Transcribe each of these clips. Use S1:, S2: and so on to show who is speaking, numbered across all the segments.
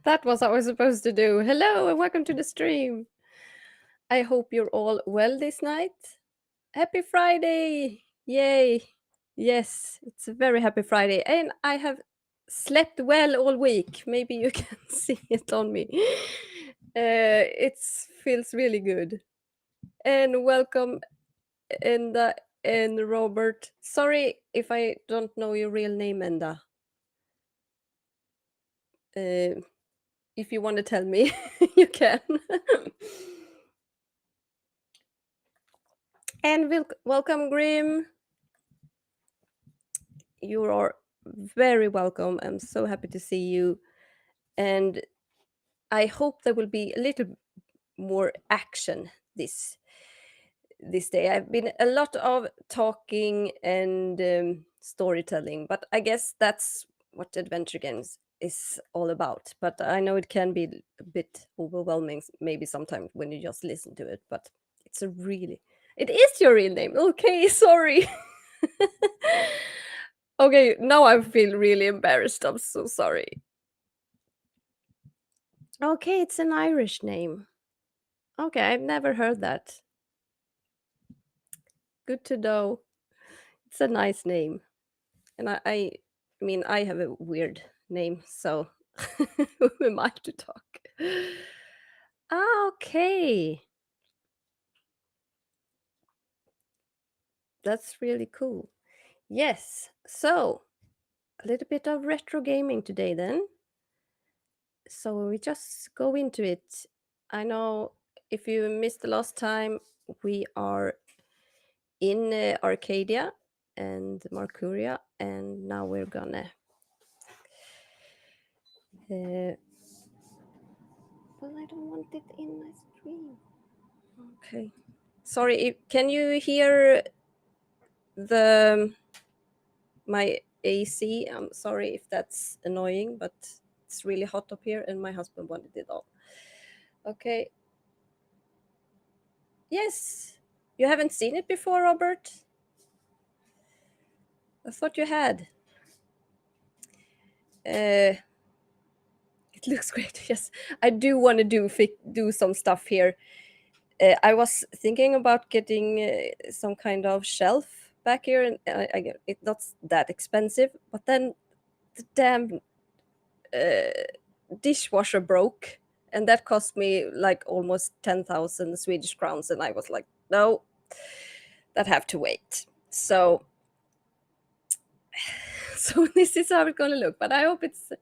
S1: That was what I was supposed to do. Hello and welcome to the stream. I hope you're all well this night. Happy Friday! Yay! Yes, it's a very happy Friday, and I have slept well all week. Maybe you can see it on me. It feels really good. And welcome, Enda and Robert. Sorry if I don't know your real name, Enda. If you want to tell me, you can. And welcome, Grim. You are very welcome. I'm so happy to see you. And I hope there will be a little more action this day. I've been a lot of talking and storytelling, but I guess that's what adventure games is all about. But I know it can be a bit overwhelming maybe sometimes when you just listen to it, but it is your real name. Okay, sorry. Okay, now I feel really embarrassed. I'm so sorry. Okay, it's an Irish name. Okay, I've never heard that. Good to know. It's a nice name. And I mean, I have a weird name, so who am I to talk? Ah, okay. That's really cool. Yes. So, a little bit of retro gaming today then. So, we just go into it. I know if you missed the last time, we are in Arcadia and Marcuria, and now we're gonna well, I don't want it in my stream. Okay. Sorry, can you hear my AC? I'm sorry if that's annoying, but it's really hot up here and my husband wanted it all. Okay. Yes. You haven't seen it before, Robert? I thought you had. It looks great. Yes, I do want to do some stuff here. I was thinking about getting some kind of shelf back here, and it's not that expensive. But then the damn dishwasher broke, and that cost me like almost 10,000 Swedish crowns, and I was like, no, that have to wait. So, so this is how it's gonna look. But I hope it's.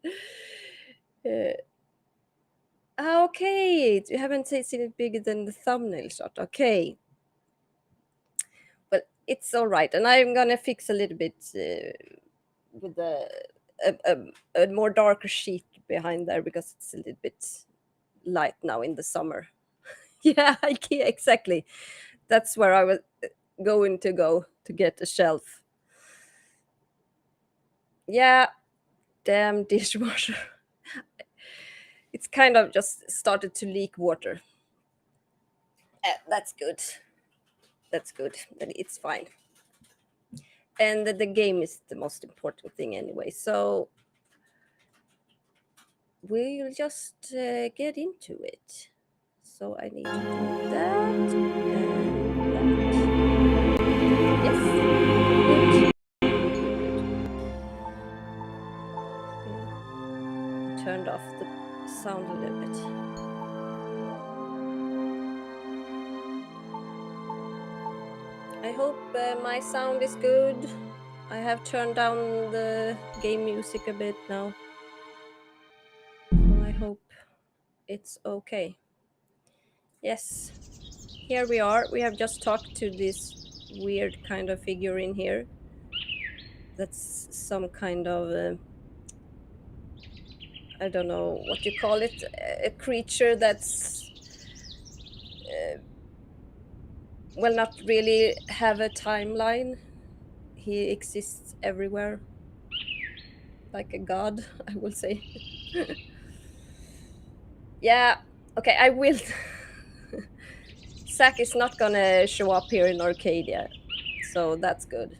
S1: Okay, you haven't seen it bigger than the thumbnail shot. Okay. Well, it's all right. And I'm going to fix a little bit with a more darker sheet behind there because it's a little bit light now in the summer. Yeah, IKEA, exactly. That's where I was going to go to get a shelf. Yeah, damn dishwasher. It's kind of just started to leak water. That's good. That's good. It's fine. And the game is the most important thing anyway. So we'll just get into it. So I need to do that and that. Yes. Good. Turned off the sound a little bit. I hope my sound is good. I have turned down the game music a bit now. So I hope it's okay. Yes. Here we are. We have just talked to this weird kind of figure in here. That's some kind of I don't know what you call it, a creature that's well, not really have a timeline. He exists everywhere, like a god, I will say. Yeah, okay, I will. Zach is not gonna show up here in Arcadia, so that's good.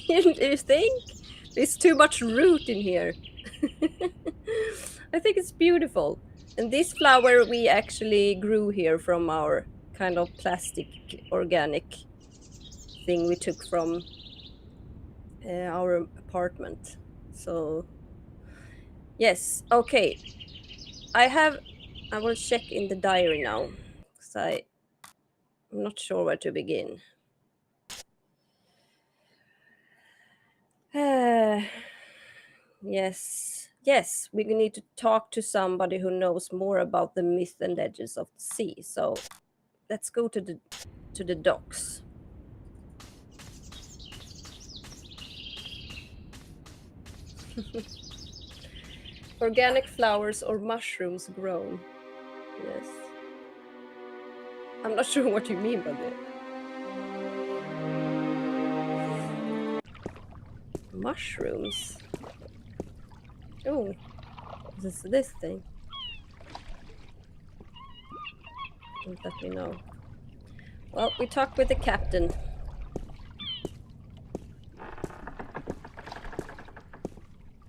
S1: You think? There's too much root in here. I think it's beautiful. And this flower we actually grew here from our kind of plastic organic thing we took from our apartment. So, yes, okay. I will check in the diary now because I'm not sure where to begin. Yes, we need to talk to somebody who knows more about the myth and legends of the sea. So let's go to the docks. Organic flowers or mushrooms grown. Yes. I'm not sure what you mean by that. Mushrooms. Oh, this thing. Don't let me know. Well, we talked with the captain.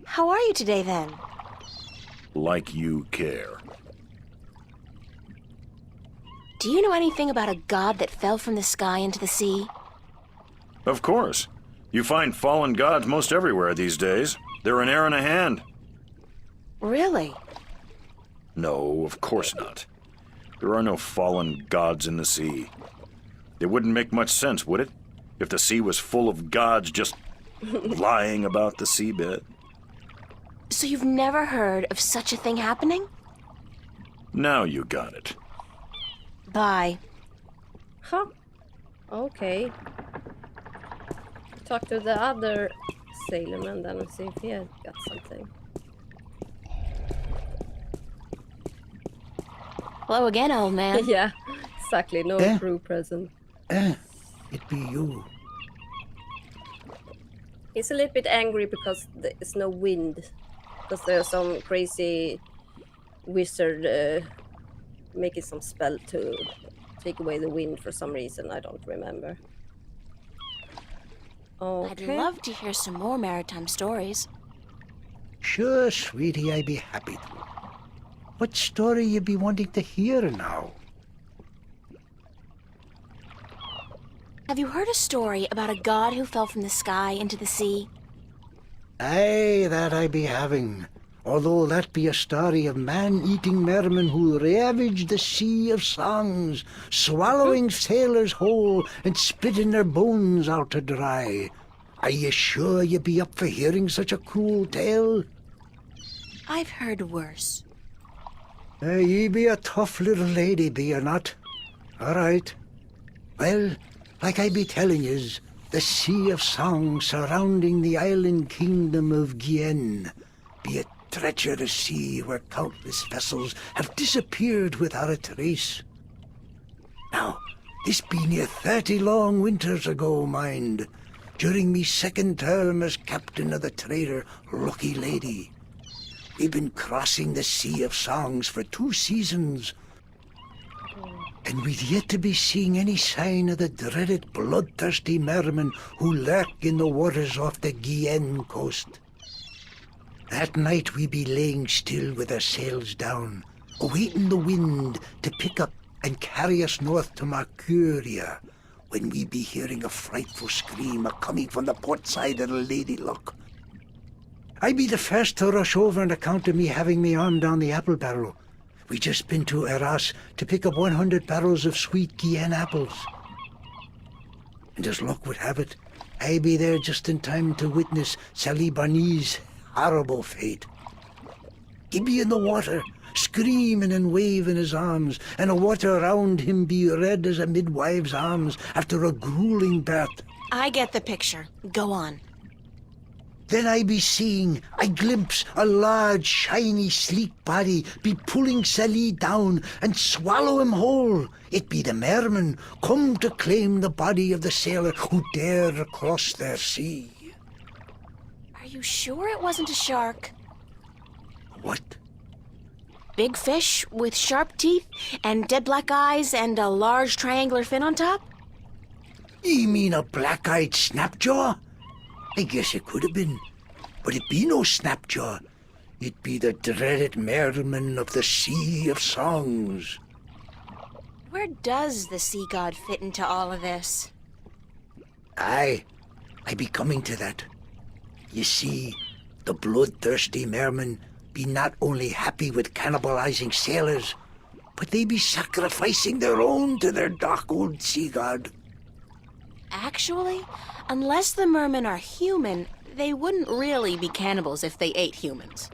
S2: How are you today, then?
S3: Like you care.
S2: Do you know anything about a god that fell from the sky into the sea?
S3: Of course. You find fallen gods most everywhere these days. They're an air and a hand.
S2: Really?
S3: No, of course not. There are no fallen gods in the sea. It wouldn't make much sense, would it? If the sea was full of gods just lying about the seabed.
S2: So you've never heard of such a thing happening?
S3: Now you got it.
S2: Bye.
S1: Huh? Okay. Talk to the other sailorman then and see if he had got something.
S2: Hello again, old man.
S1: Yeah, exactly. No crew present.
S4: It be you.
S1: He's a little bit angry because there's no wind. Because there's some crazy wizard making some spell to take away the wind for some reason. I don't remember. Okay.
S2: I'd love to hear some more maritime stories.
S4: Sure, sweetie, I be happy to. What story you be wanting to hear now?
S2: Have you heard a story about a god who fell from the sky into the sea?
S4: Aye, that I be having. Although that be a story of man-eating mermen who ravaged the sea of songs, swallowing sailors whole and spitting their bones out to dry. Are you sure you be up for hearing such a cruel tale?
S2: I've heard worse.
S4: Ye be a tough little lady, be you not? All right. Well, like I be telling yous, the sea of song surrounding the island kingdom of Gien be a treacherous sea where countless vessels have disappeared without a trace. Now, this be near 30 long winters ago, mind, during me second term as captain of the trader Lucky Lady. We've been crossing the Sea of Songs for 2 seasons, and we've yet to be seeing any sign of the dreaded bloodthirsty mermen who lurk in the waters off the Guyenne coast. That night we be laying still with our sails down, awaiting the wind to pick up and carry us north to Mercuria, when we be hearing a frightful scream a-coming from the port side of the Lady Luck. I be the first to rush over on account of me having me arm down the apple barrel. We just been to Arras to pick up 100 barrels of sweet Guyenne apples. And as luck would have it, I be there just in time to witness Sally Barney's horrible fate. He be in the water, screaming and waving his arms, and the water around him be red as a midwife's arms after a grueling birth.
S2: I get the picture. Go on.
S4: Then I glimpse a large, shiny, sleek body be pulling Sally down and swallow him whole. It be the mermen come to claim the body of the sailor who dared cross their sea.
S2: Are you sure it wasn't a shark?
S4: What?
S2: Big fish with sharp teeth and dead black eyes and a large triangular fin on top?
S4: You mean a black-eyed snapjaw? I guess it could have been, but it be no snapjaw. It be the dreaded merman of the Sea of Songs.
S2: Where does the sea god fit into all of this?
S4: Aye, I be coming to that. You see, the bloodthirsty mermen be not only happy with cannibalizing sailors, but they be sacrificing their own to their dark old sea god.
S2: Actually, unless the mermen are human, they wouldn't really be cannibals if they ate humans.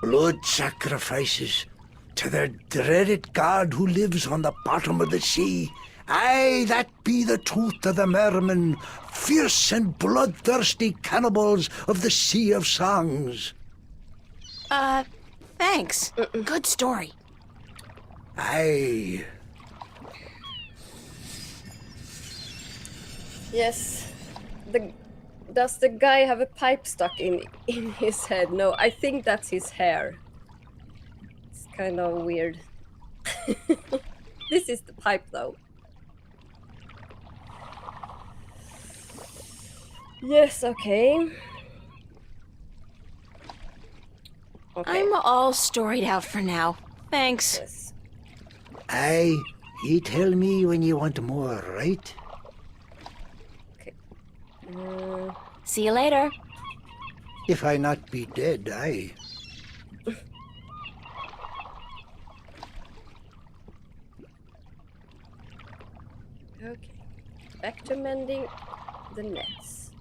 S4: Blood sacrifices to their dreaded god who lives on the bottom of the sea. Aye, that be the truth of the mermen, fierce and bloodthirsty cannibals of the Sea of Songs.
S2: Thanks. Good story.
S4: Aye.
S1: Yes. Does the guy have a pipe stuck in his head? No, I think that's his hair. It's kind of weird. This is the pipe, though. Yes, okay. Okay.
S2: I'm all storied out for now. Thanks.
S1: Yes.
S4: Aye, you tell me when you want more, right?
S1: Okay.
S2: See you later.
S4: If I not be dead, aye.
S1: Okay. Back to mending the nets.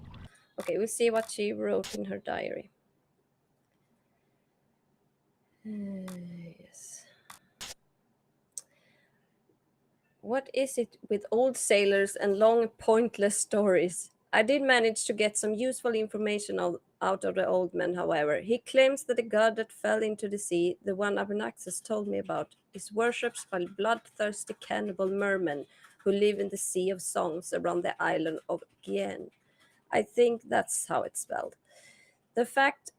S1: Okay, we'll see what she wrote in her diary. Yes. What is it with old sailors and long, pointless stories? I did manage to get some useful information out of the old man, however. He claims that the god that fell into the sea, the one Abernaxus told me about, is worshipped by bloodthirsty cannibal mermen who live in the Sea of Songs around the island of Gien. I think that's how it's spelled. The fact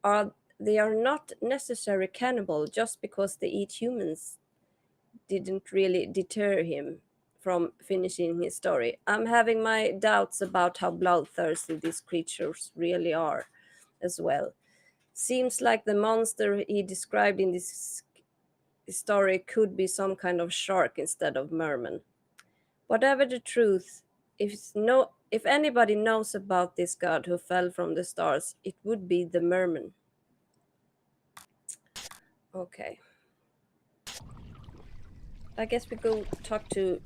S1: are they are not necessarily cannibal just because they eat humans didn't really deter him from finishing his story. I'm having my doubts about how bloodthirsty these creatures really are as well. Seems like the monster he described in this story could be some kind of shark instead of merman. Whatever the truth, if anybody knows about this god who fell from the stars, it would be the merman. Okay. I guess we go talk to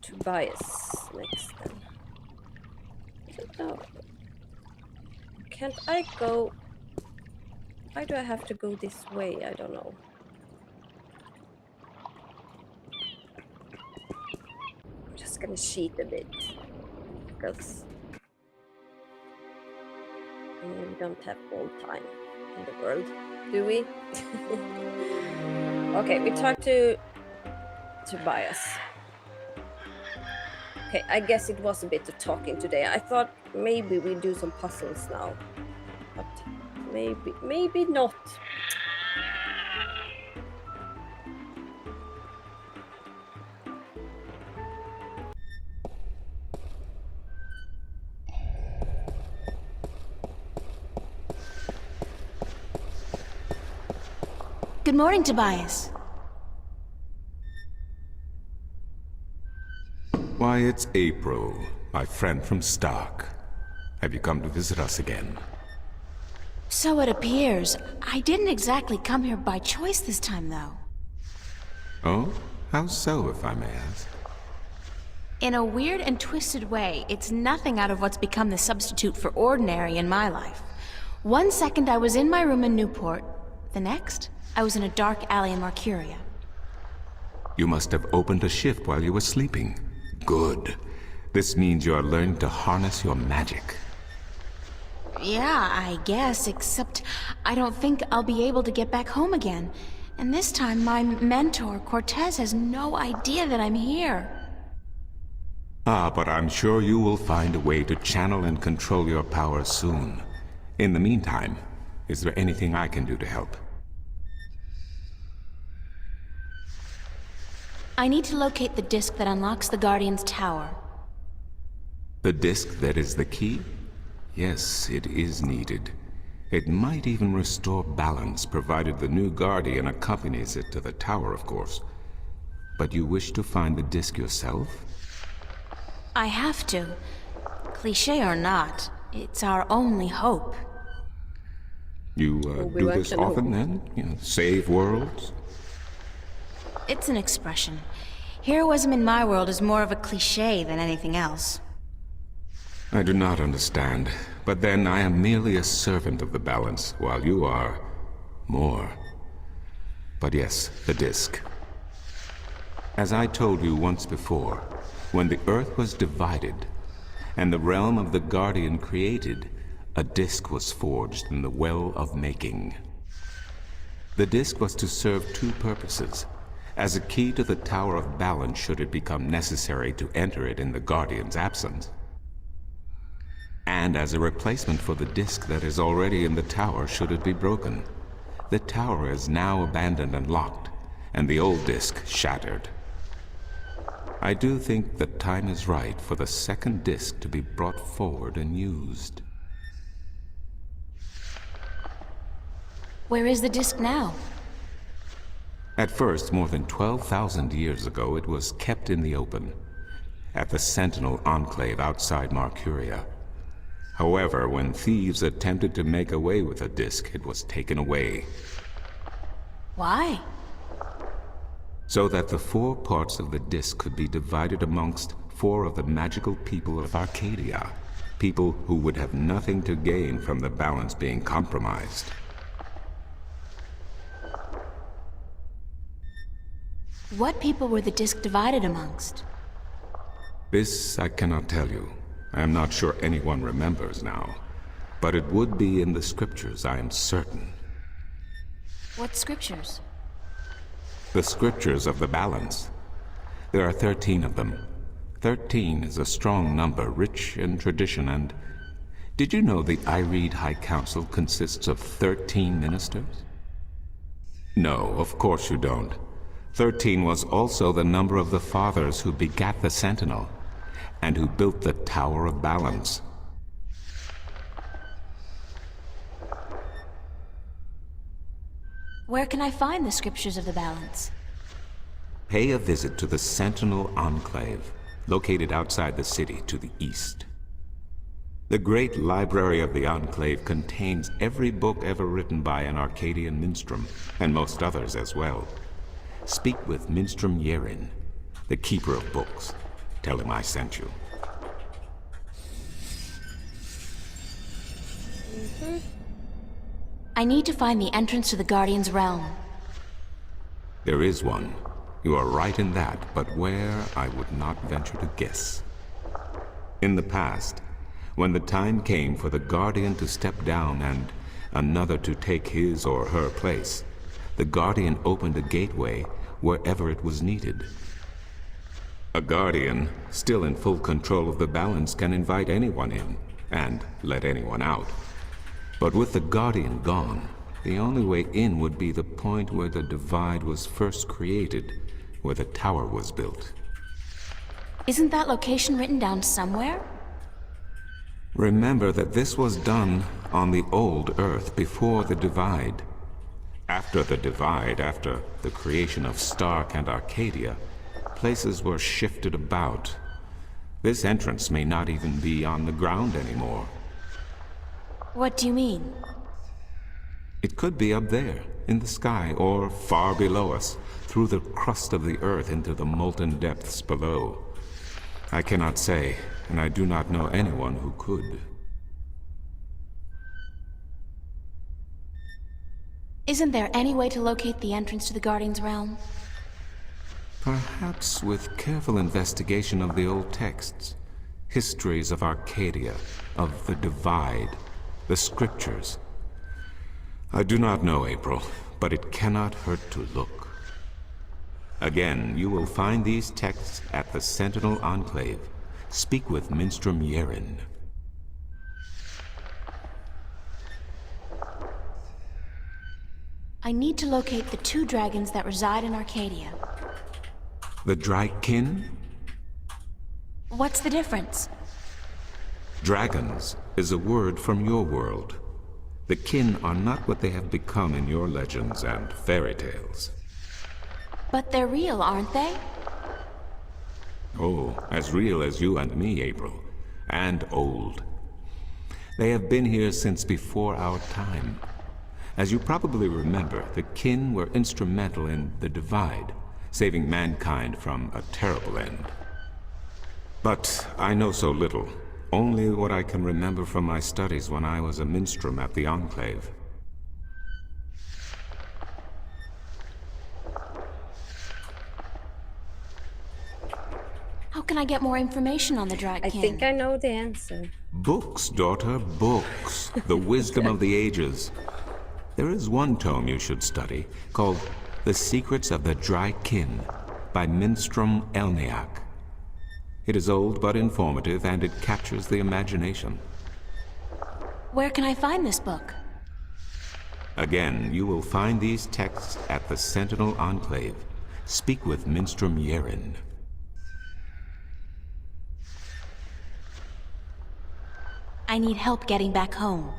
S1: Tobias next then. I don't know. Can't I go? Why do I have to go this way? I don't know. I'm just gonna cheat a bit because we don't have all time in the world, do we? Okay, we talked to Tobias. Okay, I guess it was a bit of talking today. I thought maybe we do some puzzles now, but maybe not.
S2: Good morning, Tobias.
S5: Why, it's April, my friend from Stark. Have you come to visit us again?
S2: So it appears. I didn't exactly come here by choice this time, though.
S5: Oh? How so, if I may ask?
S2: In a weird and twisted way, it's nothing out of what's become the substitute for ordinary in my life. One second I was in my room in Newport. The next, I was in a dark alley in Marcuria.
S5: You must have opened a shift while you were sleeping. Good. This means you are learning to harness your magic.
S2: Yeah, I guess, except I don't think I'll be able to get back home again. And this time, my mentor, Cortez, has no idea that I'm here.
S5: Ah, but I'm sure you will find a way to channel and control your power soon. In the meantime, is there anything I can do to help?
S2: I need to locate the disc that unlocks the Guardian's tower.
S5: The disc that is the key? Yes, it is needed. It might even restore balance, provided the new Guardian accompanies it to the tower, of course. But you wish to find the disc yourself?
S2: I have to. Cliché or not, it's our only hope.
S5: You do
S1: Obi-Wan
S5: this often, then? You know, save worlds?
S2: It's an expression. Heroism in my world is more of a cliché than anything else.
S5: I do not understand. But then I am merely a servant of the balance, while you are more. But yes, the disc. As I told you once before, when the Earth was divided, and the realm of the Guardian created, a disc was forged in the Well of Making. The disc was to serve two purposes: as a key to the Tower of Balance should it become necessary to enter it in the Guardian's absence, and as a replacement for the disc that is already in the tower should it be broken. The tower is now abandoned and locked, and the old disc shattered. I do think the time is right for the second disc to be brought forward and used.
S2: Where is the disc now?
S5: At first, more than 12,000 years ago, it was kept in the open, at the Sentinel Enclave outside Marcuria. However, when thieves attempted to make away with the disc, it was taken away.
S2: Why?
S5: So that the 4 parts of the disc could be divided amongst 4 of the magical people of Arcadia. People who would have nothing to gain from the balance being compromised.
S2: What people were the disc divided amongst?
S5: This I cannot tell you. I am not sure anyone remembers now. But it would be in the scriptures, I am certain.
S2: What scriptures?
S5: The scriptures of the balance. There are 13 of them. 13 is a strong number, rich in tradition, and... Did you know the Ireed High Council consists of 13 ministers? No, of course you don't. 13 was also the number of the fathers who begat the Sentinel, and who built the Tower of Balance.
S2: Where can I find the scriptures of the balance?
S5: Pay a visit to the Sentinel Enclave, located outside the city to the east. The great library of the Enclave contains every book ever written by an Arcadian minstrel, and most others as well. Speak with Minstrom Yerin, the keeper of books. Tell him I sent you.
S2: I need to find the entrance to the Guardian's realm.
S5: There is one. You are right in that, but where, I would not venture to guess. In the past, when the time came for the Guardian to step down and another to take his or her place, the Guardian opened a gateway wherever it was needed. A Guardian, still in full control of the balance, can invite anyone in, and let anyone out. But with the Guardian gone, the only way in would be the point where the divide was first created, where the tower was built.
S2: Isn't that location written down somewhere?
S5: Remember that this was done on the old Earth before the divide. After the divide, after the creation of Stark and Arcadia, places were shifted about. This entrance may not even be on the ground anymore.
S2: What do you mean?
S5: It could be up there, in the sky, or far below us, through the crust of the Earth into the molten depths below. I cannot say, and I do not know anyone who could.
S2: Isn't there any way to locate the entrance to the Guardian's realm?
S5: Perhaps with careful investigation of the old texts, histories of Arcadia, of the Divide, the scriptures. I do not know, April, but it cannot hurt to look. Again, you will find these texts at the Sentinel Enclave. Speak with Minstrom Yerin.
S2: I need to locate the 2 dragons that reside in Arcadia.
S5: The Drykin?
S2: What's the difference?
S5: Dragons is a word from your world. The kin are not what they have become in your legends and fairy tales.
S2: But they're real, aren't they?
S5: Oh, as real as you and me, April. And old. They have been here since before our time. As you probably remember, the kin were instrumental in the Divide, saving mankind from a terrible end. But I know so little. Only what I can remember from my studies when I was a minstrel at the Enclave.
S2: How can I get more information on the Dry
S1: I
S2: Kin?
S1: think I know the answer.
S5: Books, daughter, books. The wisdom of the ages. There is one tome you should study, called The Secrets of the Dry Kin, by Minstrom Elniak. It is old but informative, and it captures the imagination.
S2: Where can I find this book?
S5: Again, you will find these texts at the Sentinel Enclave. Speak with Minstrom Yerin.
S2: I need help getting back home.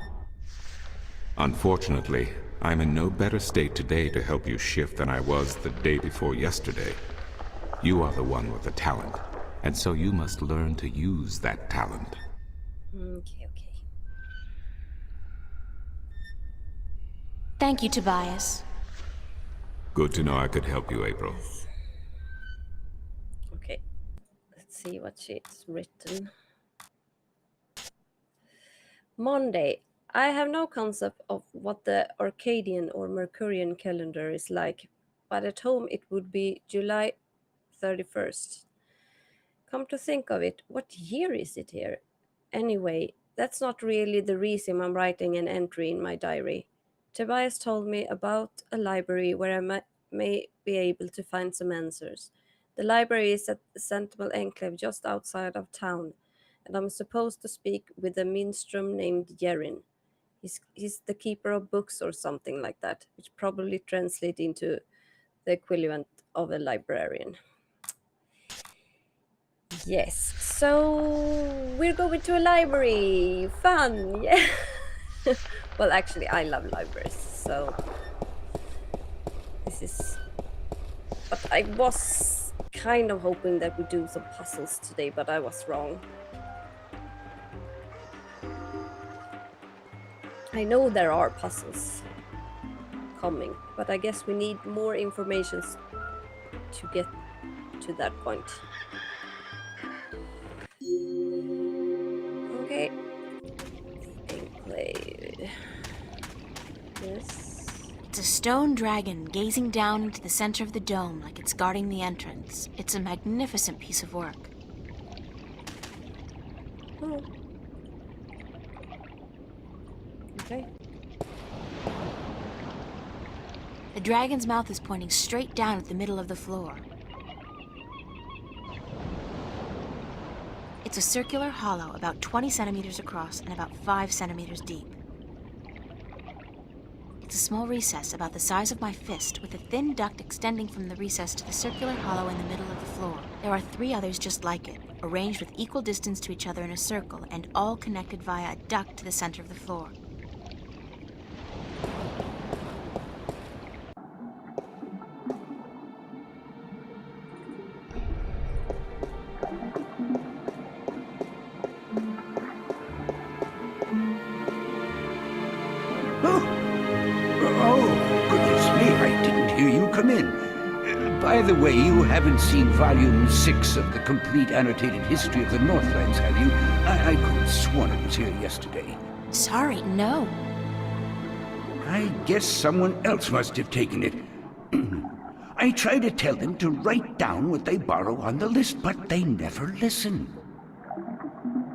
S5: Unfortunately, I'm in no better state today to help you shift than I was the day before yesterday. You are the one with the talent, and so you must learn to use that talent.
S1: Okay.
S2: Thank you, Tobias.
S5: Good to know I could help you, April.
S1: Okay. Let's see what she's written. Monday. I have no concept of what the Arcadian or Mercurian calendar is like, but at home it would be July 31st. Come to think of it, what year is it here? Anyway, that's not really the reason I'm writing an entry in my diary. Tobias told me about a library where I may be able to find some answers. The library is at the Sentinel Enclave just outside of town, and I'm supposed to speak with a minstrel named Yerin. He's the keeper of books or something like that, which probably translates into the equivalent of a librarian. Yes, so we're going to a library. Fun, yeah. Well, actually, I love libraries, so this is... But I was kind of hoping that we do some puzzles today, but I was wrong. I know there are puzzles coming, but I guess we need more information to get to that point. Okay. Enclave. Yes.
S2: It's a stone dragon gazing down into the center of the dome like it's guarding the entrance. It's a magnificent piece of work.
S1: Oh. Okay.
S2: The dragon's mouth is pointing straight down at the middle of the floor. It's a circular hollow about 20 centimeters across and about 5 centimeters deep. It's a small recess about the size of my fist with a thin duct extending from the recess to the circular hollow in the middle of the floor. There are 3 others just like it, arranged with equal distance to each other in a circle and all connected via a duct to the center of the floor.
S4: Oh, goodness me, I didn't hear you come in. By the way, you haven't seen Volume 6 of the complete annotated history of the Northlands, have you? I could have sworn it was here yesterday.
S2: Sorry, no.
S4: I guess someone else must have taken it. I try to tell them to write down what they borrow on the list, but they never listen.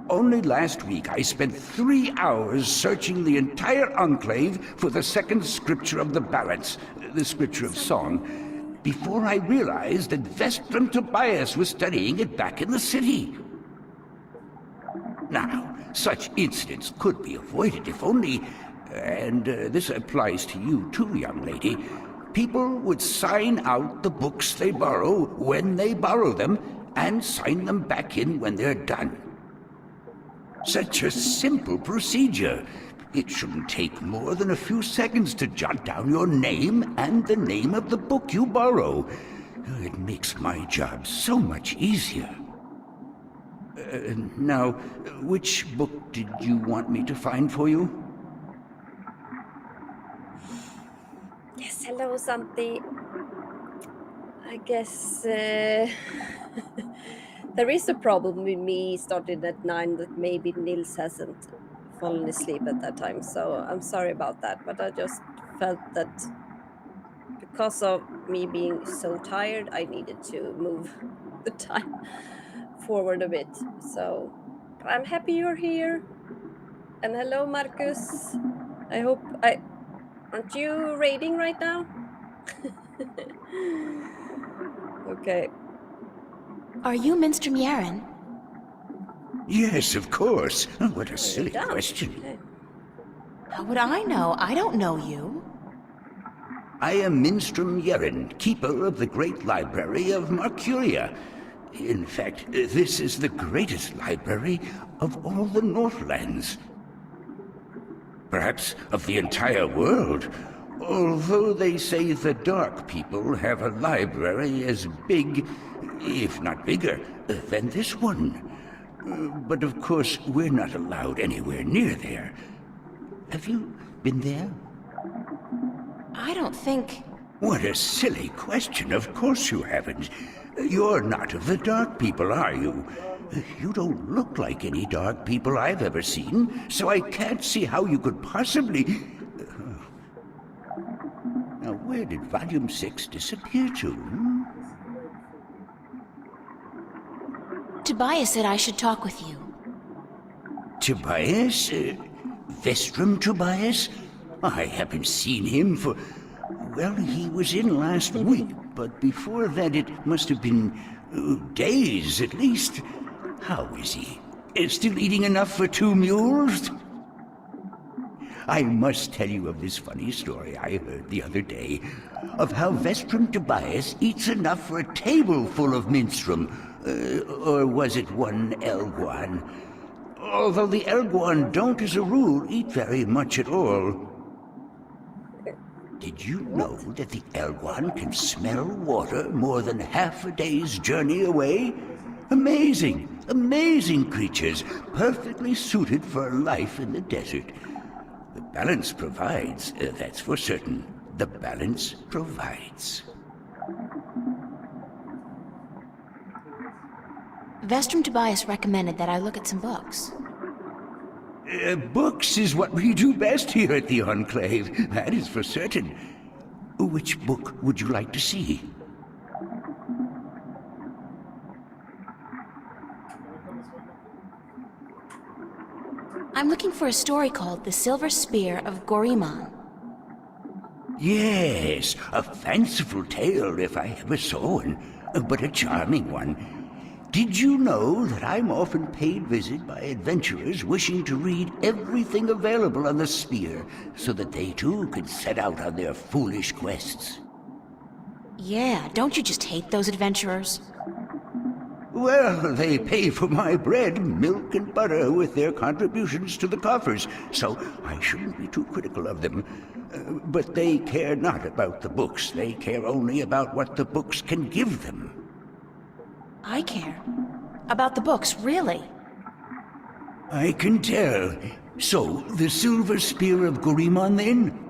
S4: Only last week I spent 3 hours searching the entire Enclave for the second scripture of the balance, the scripture of song, before I realized that Vestrum Tobias was studying it back in the city. Now, such incidents could be avoided if only, and this applies to you too, young lady, people would sign out the books they borrow when they borrow them and sign them back in when they're done. Such a simple procedure.
S6: It shouldn't take more than a few seconds to jot down your name and the name of the book you borrow. It makes my job so much easier. Now, which book did you want me to find for you?
S1: Yes, hello, Santi. I guess there is a problem with me starting at 9 that maybe Nils hasn't fallen asleep at that time. So I'm sorry about that. But I just felt that because of me being so tired, I needed to move the time forward a bit. So but I'm happy you're here. And hello, Marcus. I hope I aren't you raiding right now? Okay.
S2: Are you Minster Yaren?
S6: Yes, of course. What a
S1: You're
S6: silly
S1: done.
S6: question.
S1: Okay.
S2: How would I know? I don't know you.
S6: I am Minstrom Yeren, keeper of the great library of Marcuria. In fact, this is the greatest library of all the Northlands. Perhaps of the entire world. Although they say the Dark People have a library as big, if not bigger, than this one. But of course, we're not allowed anywhere near there. Have you been there?
S2: I don't think...
S6: What a silly question. Of course you haven't. You're not of the Dark People, are you? You don't look like any Dark People I've ever seen, so I can't see how you could possibly... Now, where did Volume 6 disappear to?
S2: Tobias said I should talk with you.
S6: Tobias? Vestrum Tobias? I haven't seen him for... Well, he was in last week, but before that it must have been days at least. How is he? Still eating enough for 2 mules? I must tell you of this funny story I heard the other day, of how Vestrum Tobias eats enough for a table full of minstrum. Or was it one Elguan? Although the Elguan don't as a rule eat very much at all. Did you know that the Elguan can smell water more than half a day's journey away? Amazing, amazing creatures, perfectly suited for life in the desert. The balance provides, that's for certain. The balance provides.
S2: Vestrum Tobias recommended that I look at some books.
S6: Books is what we do best here at the Enclave, that is for certain. Which book would you like to see?
S2: I'm looking for a story called The Silver Spear of Goriman.
S6: Yes, a fanciful tale if I ever saw one, but a charming one. Did you know that I'm often paid visit by adventurers wishing to read everything available on the spear, so that they too can set out on their foolish quests?
S2: Yeah, don't you just hate those adventurers?
S6: Well, they pay for my bread, milk, and butter with their contributions to the coffers, so I shouldn't be too critical of them. But they care not about the books. They care only about what the books can give them.
S2: I care. About the books, really.
S6: I can tell. So, the Silver Spear of Goriman, then?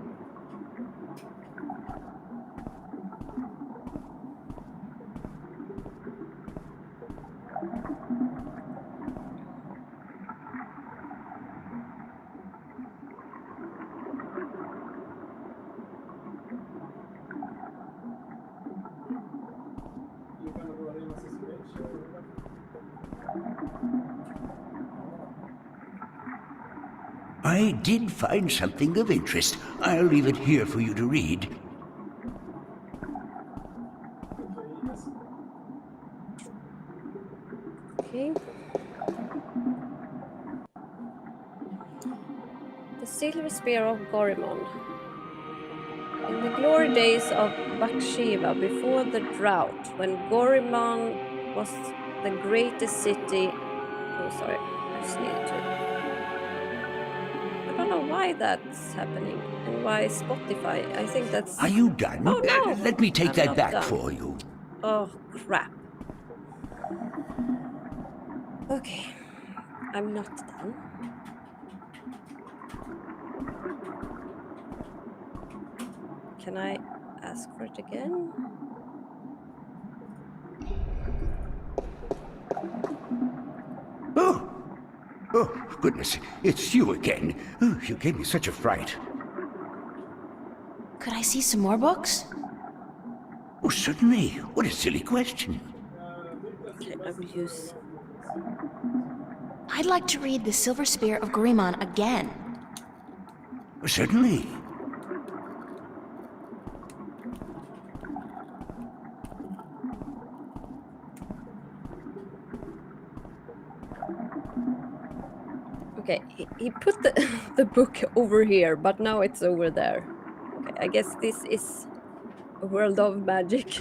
S6: I did find something of interest. I'll leave it here for you to read.
S1: Okay. The Silver Spear of Gorimon. In the glory days of Bathsheba, before the drought, when Gorimon was the greatest city... Oh, sorry. I just needed to... I don't know why that's happening and why Spotify. I think
S6: Are
S1: that's.
S6: you done?
S1: Oh no,
S6: Let me take
S1: I'm
S6: that
S1: not
S6: back
S1: done.
S6: for you.
S1: Oh crap. Okay, I'm not done. Can I ask for it again?
S6: Oh, oh, goodness, it's you again. Oh, you gave me such a fright.
S2: Could I see some more books?
S6: Oh, certainly. What a silly question.
S1: Okay, I will use.
S2: I'd like to read The Silver Spear of Grimon again.
S6: Certainly.
S1: Okay, he put the the book over here, but now it's over there. Okay, I guess this is a world of magic.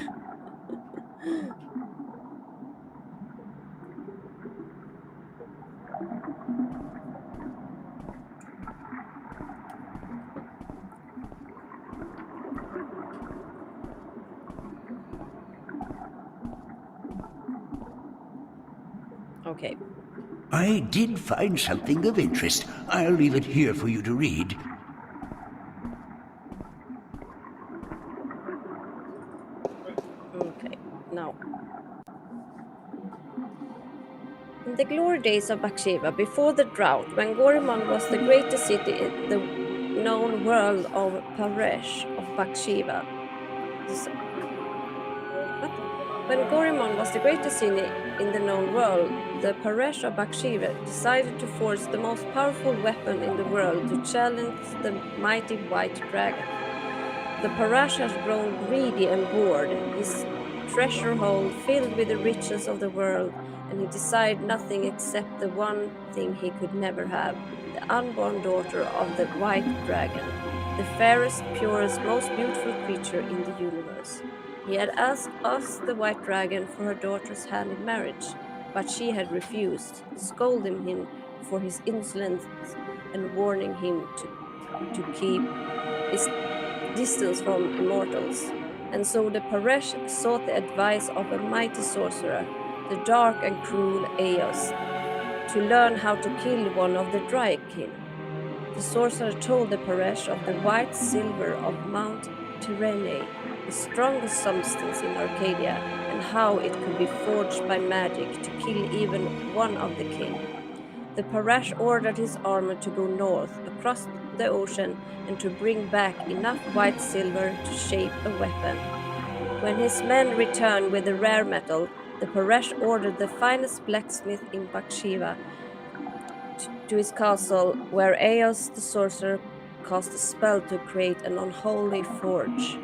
S1: Okay,
S6: I did find something of interest. I'll leave it here for you to read.
S1: okay, now. In the glory days of Bathsheba, before the drought, when Gorimon was the greatest city in the known world of Paresh of Bathsheba. This, what? When Gorimon was the greatest city in the known world, the Paresh of Bathsheba decided to forge the most powerful weapon in the world to challenge the mighty white dragon. The Parash has grown greedy and bored, his treasure hold filled with the riches of the world, and he desired nothing except the one thing he could never have, the unborn daughter of the white dragon, the fairest, purest, most beautiful creature in the universe. He had asked the white dragon for her daughter's hand in marriage, but she had refused, scolding him for his insolence and warning him to keep his distance from immortals. And so the Paresh sought the advice of a mighty sorcerer, the dark and cruel Eos, to learn how to kill one of the Dryakin. The sorcerer told the Paresh of the white silver of Mount Tyrene, the strongest substance in Arcadia, and how it could be forged by magic to kill even one of the kin. The Parash ordered his army to go north, across the ocean, and to bring back enough white silver to shape a weapon. When his men returned with the rare metal, the Parash ordered the finest blacksmith in Bathsheba to his castle, where Eos the sorcerer cast a spell to create an unholy forge.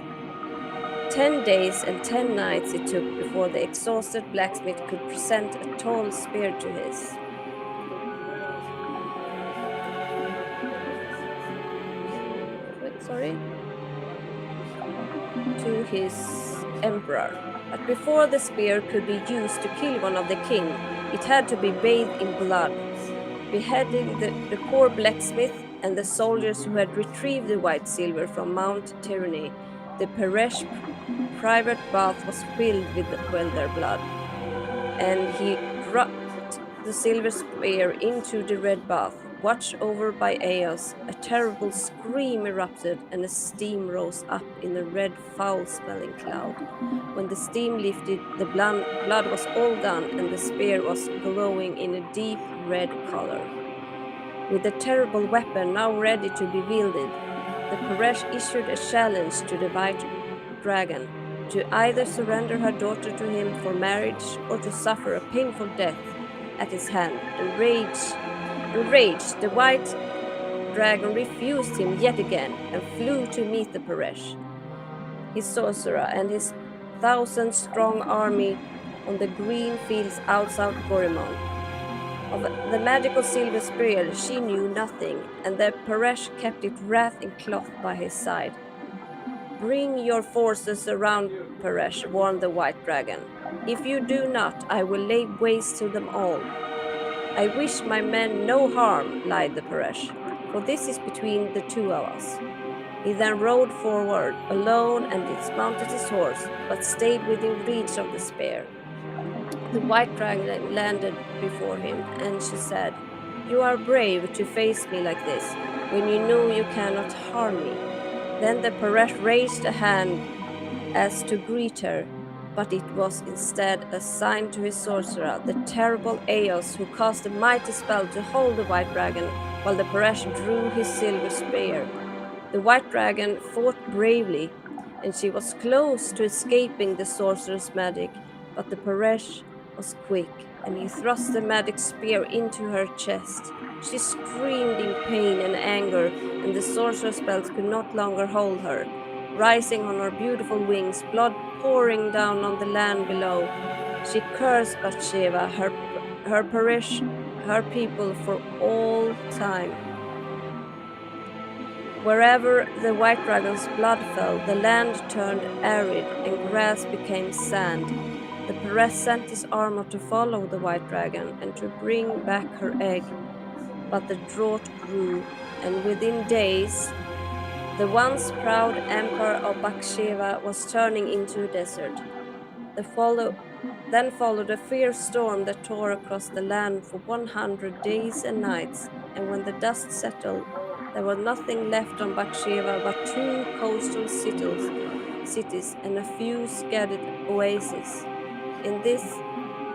S1: 10 days and 10 nights it took before the exhausted blacksmith could present a tall spear to his. Wait, sorry. To his emperor. But before the spear could be used to kill one of the kin, it had to be bathed in blood. Beheading the poor blacksmith and the soldiers who had retrieved the white silver from Mount Tyranny, the Peresh private bath was filled with their blood, and he dropped the silver spear into the red bath. Watched over by Eos, a terrible scream erupted, and a steam rose up in a red, foul smelling cloud. When the steam lifted, the blood was all gone, and the spear was glowing in a deep red color. With the terrible weapon now ready to be wielded, the Paresh issued a challenge to the white dragon to either surrender her daughter to him for marriage or to suffer a painful death at his hand. Enraged, the white dragon refused him yet again and flew to meet the Paresh, his sorcerer, and his 1,000-strong army on the green fields outside Gorimon. Of the magical silver spear she knew nothing, and the Paresh kept it wrapped in cloth by his side. Bring your forces around, Paresh, warned the white dragon. If you do not, I will lay waste to them all. I wish my men no harm, lied the Paresh. for this is between the two of us." He then rode forward, alone, and dismounted his horse, but stayed within reach of the spear. The white dragon landed before him, and she said, "You are brave to face me like this, when you know you cannot harm me." Then the Paresh raised a hand as to greet her, but it was instead a sign to his sorcerer, the terrible Eos, who cast a mighty spell to hold the white dragon, while the Paresh drew his silver spear. The white dragon fought bravely, and she was close to escaping the sorcerer's magic, but the Paresh was quick, and he thrust the magic spear into her chest. She screamed in pain and anger, and the sorcerer's spells could not longer hold her. Rising on her beautiful wings, blood pouring down on the land below, she cursed Bathsheba, her Paresh, her people for all time. Wherever the white dragon's blood fell, the land turned arid and grass became sand. The Perez sent his armor to follow the white dragon and to bring back her egg, but the drought grew, and within days, the once proud empire of Bathsheba was turning into a desert. Then followed a fierce storm that tore across the land for 100 days and nights, and when the dust settled, there was nothing left on Bathsheba but two coastal cities and a few scattered oases. In this,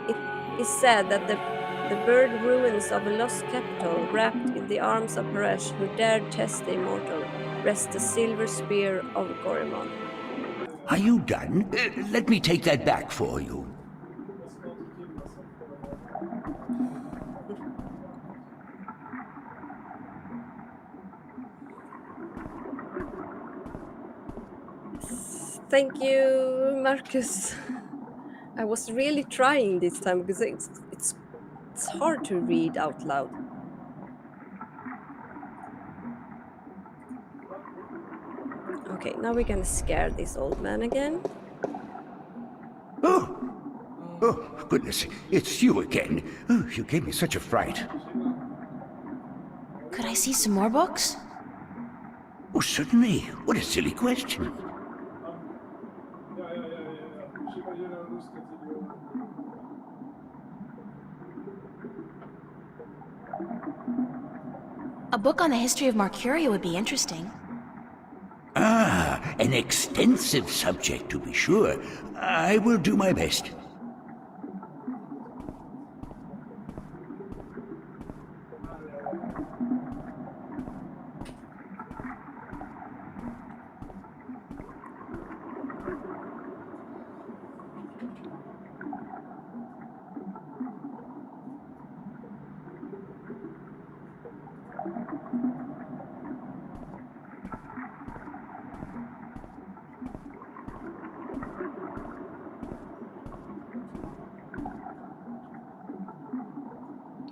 S1: it is said that the buried ruins of a lost capital, wrapped in the arms of Paresh, who dared test the immortal, rest the silver spear of Gorimon.
S6: Are you done? Let me take that back for you.
S1: Thank you, Marcus. I was really trying this time because it's hard to read out loud. Okay, now we're gonna scare this old man again.
S6: Oh, goodness, it's you again. Oh, you gave me such a fright.
S2: Could I see some more books?
S6: Oh, certainly. What a silly question.
S2: A book on the history of Mercuria would be interesting.
S6: Ah, an extensive subject, to be sure. I will do my best.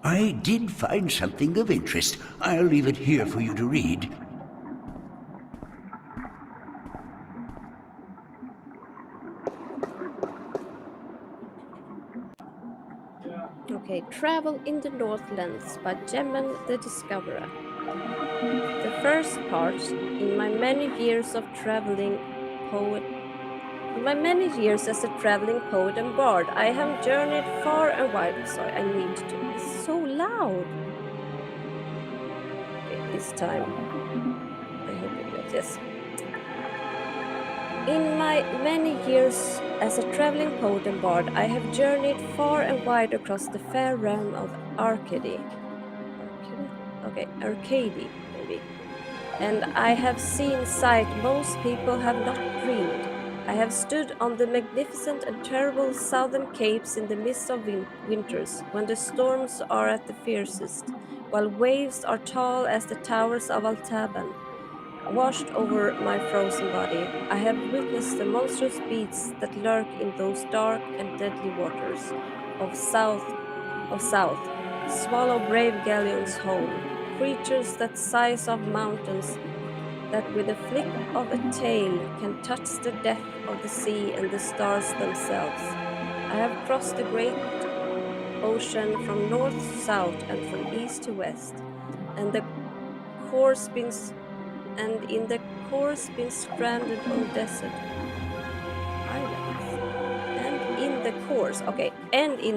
S6: I did find something of interest. I'll leave it here for you to read.
S1: Okay, Travel in the Northlands by Gemmen the Discoverer. The first part in my many years of traveling poet. In my many years as a traveling poet and bard, I have journeyed far and wide. Sorry, I need to. It's so loud. Okay, this time. I hope you get this. In my many years as a traveling poet and bard, I have journeyed far and wide across the fair realm of Arcady. Okay, Arcady, maybe. And I have seen sight most people have not dreamed. I have stood on the magnificent and terrible southern capes in the midst of winters, when the storms are at the fiercest, while waves are tall as the towers of Altaban. Washed over my frozen body, I have witnessed the monstrous beasts that lurk in those dark and deadly waters of south, swallow brave galleons whole, creatures that size of mountains, that with a flick of a tail can touch the depth of the sea and the stars themselves. I have crossed the great ocean from north to south and from east to west, and the course been and in the course been stranded on desert islands. And in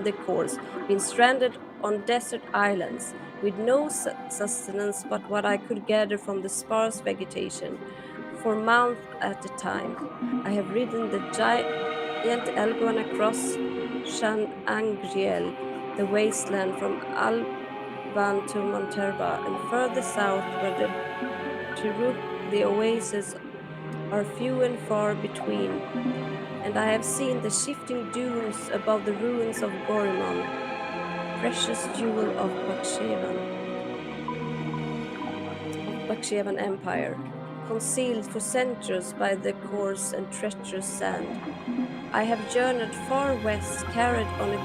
S1: the course been stranded on desert islands with no sustenance but what I could gather from the sparse vegetation. For months at a time, I have ridden the giant Elgon across Shan Angriel, the wasteland from Alban to Monterba, and further south where the oases are few and far between, and I have seen the shifting dunes above the ruins of Gorimon, precious jewel of Bakshevan Empire, concealed for centuries by the coarse and treacherous sand. I have journeyed far west, carried on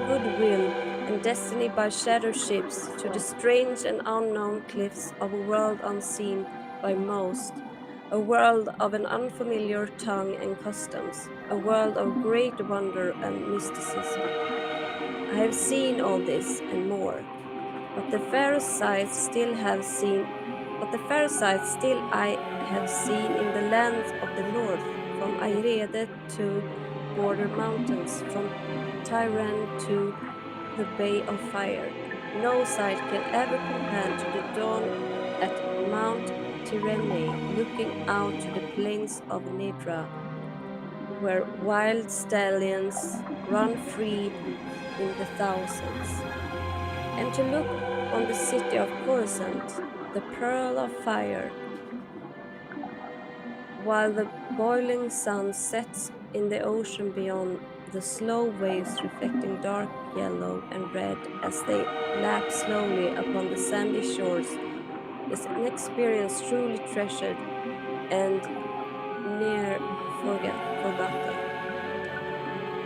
S1: goodwill and destiny by shadow ships to the strange and unknown cliffs of a world unseen by most, a world of an unfamiliar tongue and customs, a world of great wonder and mysticism. I have seen all this and more, but the fairest sights still have seen but the fairest sights still I have seen in the lands of the north, from Airede to border mountains, from Tyran to the Bay of Fire. No sight can ever compare to the dawn at Mount Tyrene, looking out to the plains of Nedra, where wild stallions run free in the thousands, and to look on the city of Coruscant, the pearl of fire, while the boiling sun sets in the ocean beyond, the slow waves reflecting dark yellow and red as they lap slowly upon the sandy shores, is an experience truly treasured and near forgotten.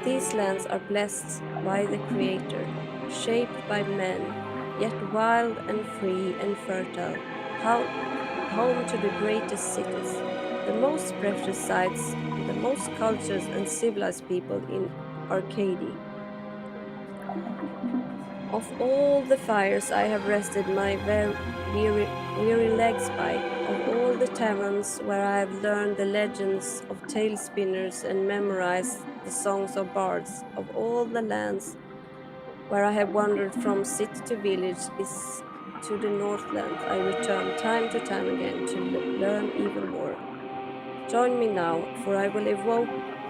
S1: These lands are blessed by the Creator, shaped by men, yet wild and free and fertile, home to the greatest cities, the most precious sites, the most cultures and civilized people in Arcady. Of all the fires I have rested my weary legs by, of all the taverns where I have learned the legends of tale spinners and memorized the songs of bards, of all the lands where I have wandered from city to village, is to the Northland I return time to time again to learn even more. Join me now, for I will evoke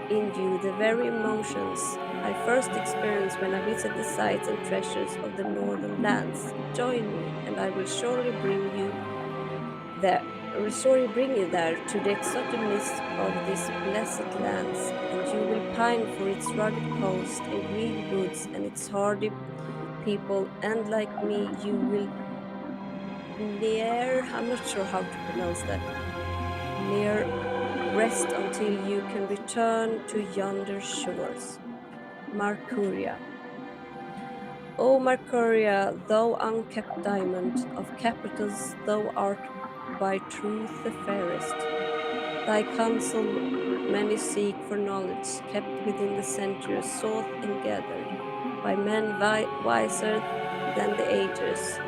S1: in you the very emotions I first experienced when I visit the sights and treasures of the northern lands. Join me, and I will surely bring you there. I will surely bring you there to the exotic mist of these blessed lands, and you will pine for its rugged coast and green woods and its hardy people, and like me, you will near, I'm not sure how to pronounce that, near rest until you can return to yonder shores. Marcuria. O Marcuria, thou uncapped diamond of capitals, thou art by truth the fairest. Thy counsel many seek for knowledge, kept within the centuries, sought and gathered by men wiser than the ages,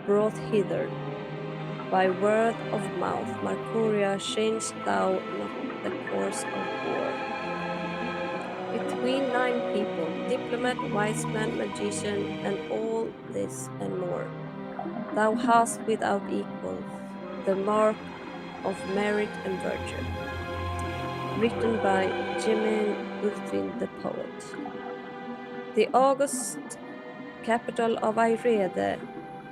S1: brought hither by word of mouth. Marcuria, changed thou not the course of war. Between nine people, diplomat, wise man, magician, and all this and more, thou hast without equal the mark of merit and virtue. Written by Jimin Ultrin the poet. The august capital of Irede,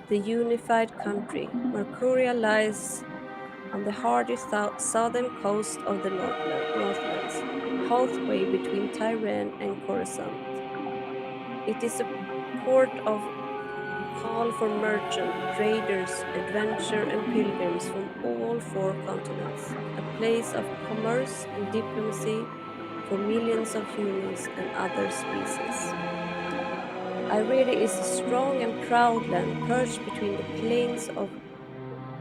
S1: the unified country, Mercuria, lies on the hardy southern coast of the Northlands, halfway between Tyran and Coruscant. It is a port of call for merchants, traders, adventure, and pilgrims from all four continents, a place of commerce and diplomacy for millions of humans and other species. Irede is a strong and proud land perched between the plains of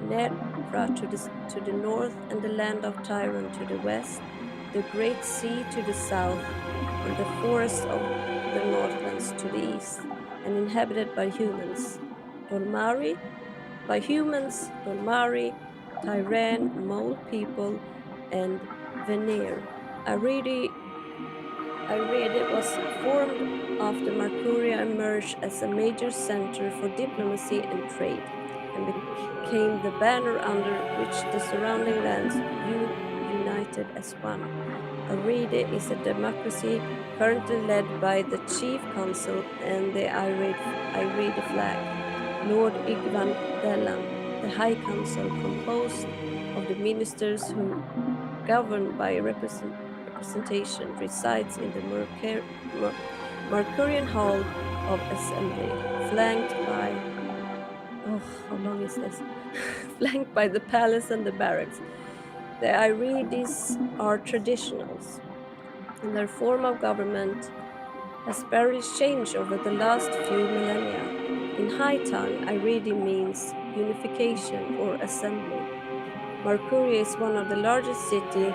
S1: Nedra to the north and the land of Tyron to the west, the great sea to the south, and the forests of the northlands to the east, and inhabited by humans. Dolmari, by humans, Dolmari, Tyran, Mole people, and Veneer. Aridi Irede was formed after Marcuria emerged as a major center for diplomacy and trade, and became the banner under which the surrounding lands united as one. Irede is a democracy currently led by the Chief Council and the Irede flag. Lord Igvan Dellan, the High Council, composed of the ministers who governed by representation, resides in the Mercurian Hall of Assembly, flanked by oh, how long is this? Flanked by the palace and the barracks. The Irides are traditionals, and their form of government has barely changed over the last few millennia. In High Tongue, Iridi means unification or assembly. Mercury is one of the largest cities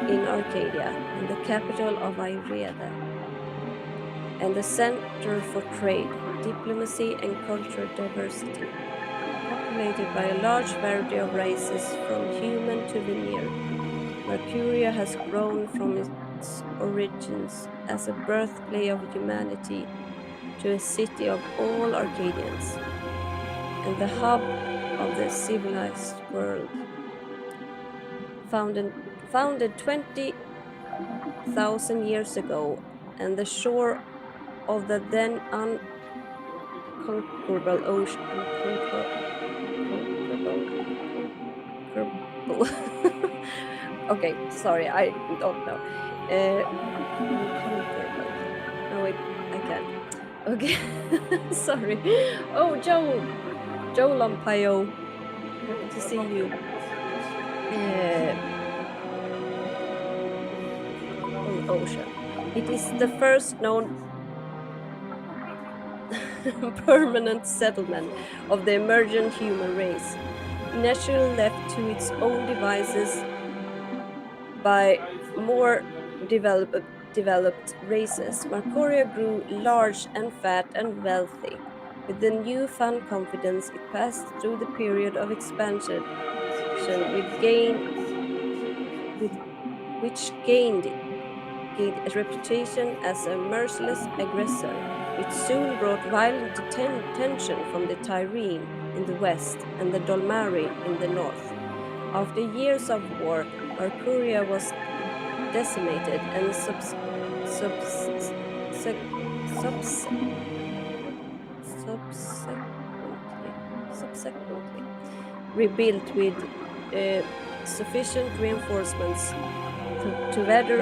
S1: in Arcadia and the capital of Irede, and the center for trade, diplomacy, and cultural diversity. Populated by a large variety of races from human to Veneer, Mercuria has grown from its origins as a birthplace of humanity to a city of all Arcadians and the hub of the civilized world. Founded 20,000 years ago, and the shore of the then unconquerable ocean, conquerable, conquerable. Okay, sorry, I don't know. Uh, Unconquerable. No, wait, I can't. Okay, sorry. Oh, Joe Lampayo, happy to see you. On the ocean. It is the first known permanent settlement of the emergent human race, naturally left to its own devices by more developed races. Marcoria grew large and fat and wealthy. With the newfound confidence, it passed through the period of expansion with which gained a reputation as a merciless aggressor, which soon brought violent tension from the Tyrrhene in the west and the Dolmari in the north. After years of war, Mercuria was decimated and sec- subs- subsequently rebuilt with sufficient reinforcements to weather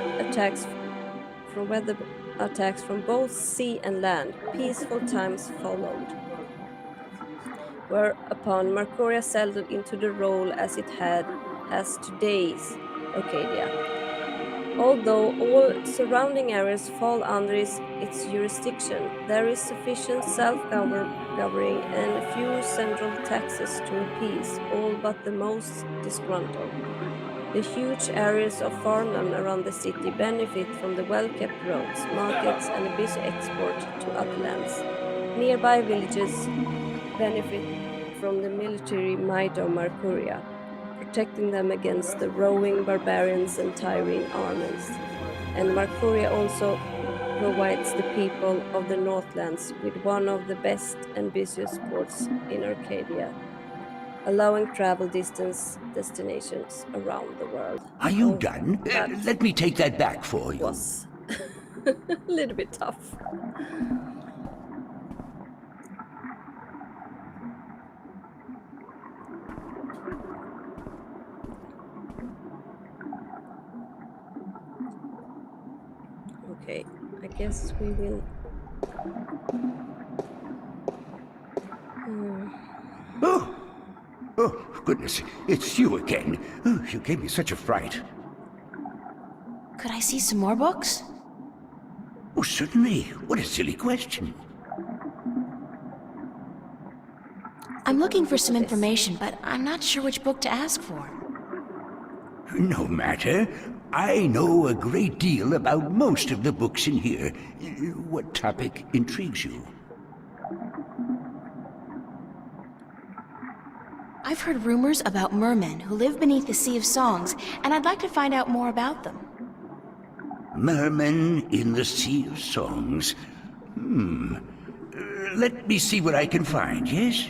S1: attacks from both sea and land. Peaceful times followed, whereupon Mercuria settled into the role as it has today's Arcadia. Although all surrounding areas fall under its jurisdiction, there is sufficient self-governing and few central taxes to appease all but the most disgruntled. The huge areas of farmland around the city benefit from the well-kept roads, markets, and a busy export to other lands. Nearby villages benefit from the military might of Mercuria, protecting them against the roving barbarians and Tyrrhene armies. And Mercuria also provides the people of the Northlands with one of the best and busiest ports in Arcadia, allowing travel destinations around the world.
S6: Are you
S1: Oh,
S6: done?
S1: that
S6: Let me take that back for you.
S1: was a little bit tough. Okay, I guess we will.
S6: Oh, oh, goodness, it's you again. Oh, you gave me such a fright.
S2: Could I see some more books?
S6: Oh, certainly. What a silly question.
S2: I'm looking for some information, but I'm not sure which book to ask for.
S6: No matter. I know a great deal about most of the books in here. What topic intrigues you?
S2: I've heard rumors about mermen who live beneath the Sea of Songs, and I'd like to find out more about them.
S6: Mermen in the Sea of Songs. Let me see what I can find, yes?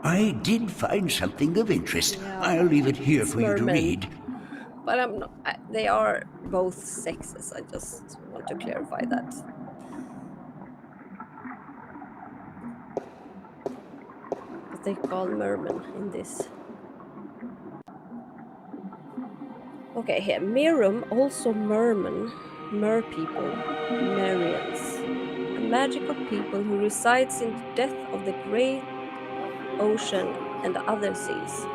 S6: I did find something of interest.
S1: Yeah,
S6: I'll leave it here
S1: it's
S6: for you to
S1: mermen.
S6: read.
S1: But I'm not. They are both sexes. I just want to clarify that. But they call mermen in this. Okay, here. Merum, also mermen, mer people, Merians. A magical people who resides in the depth of the great ocean and other seas.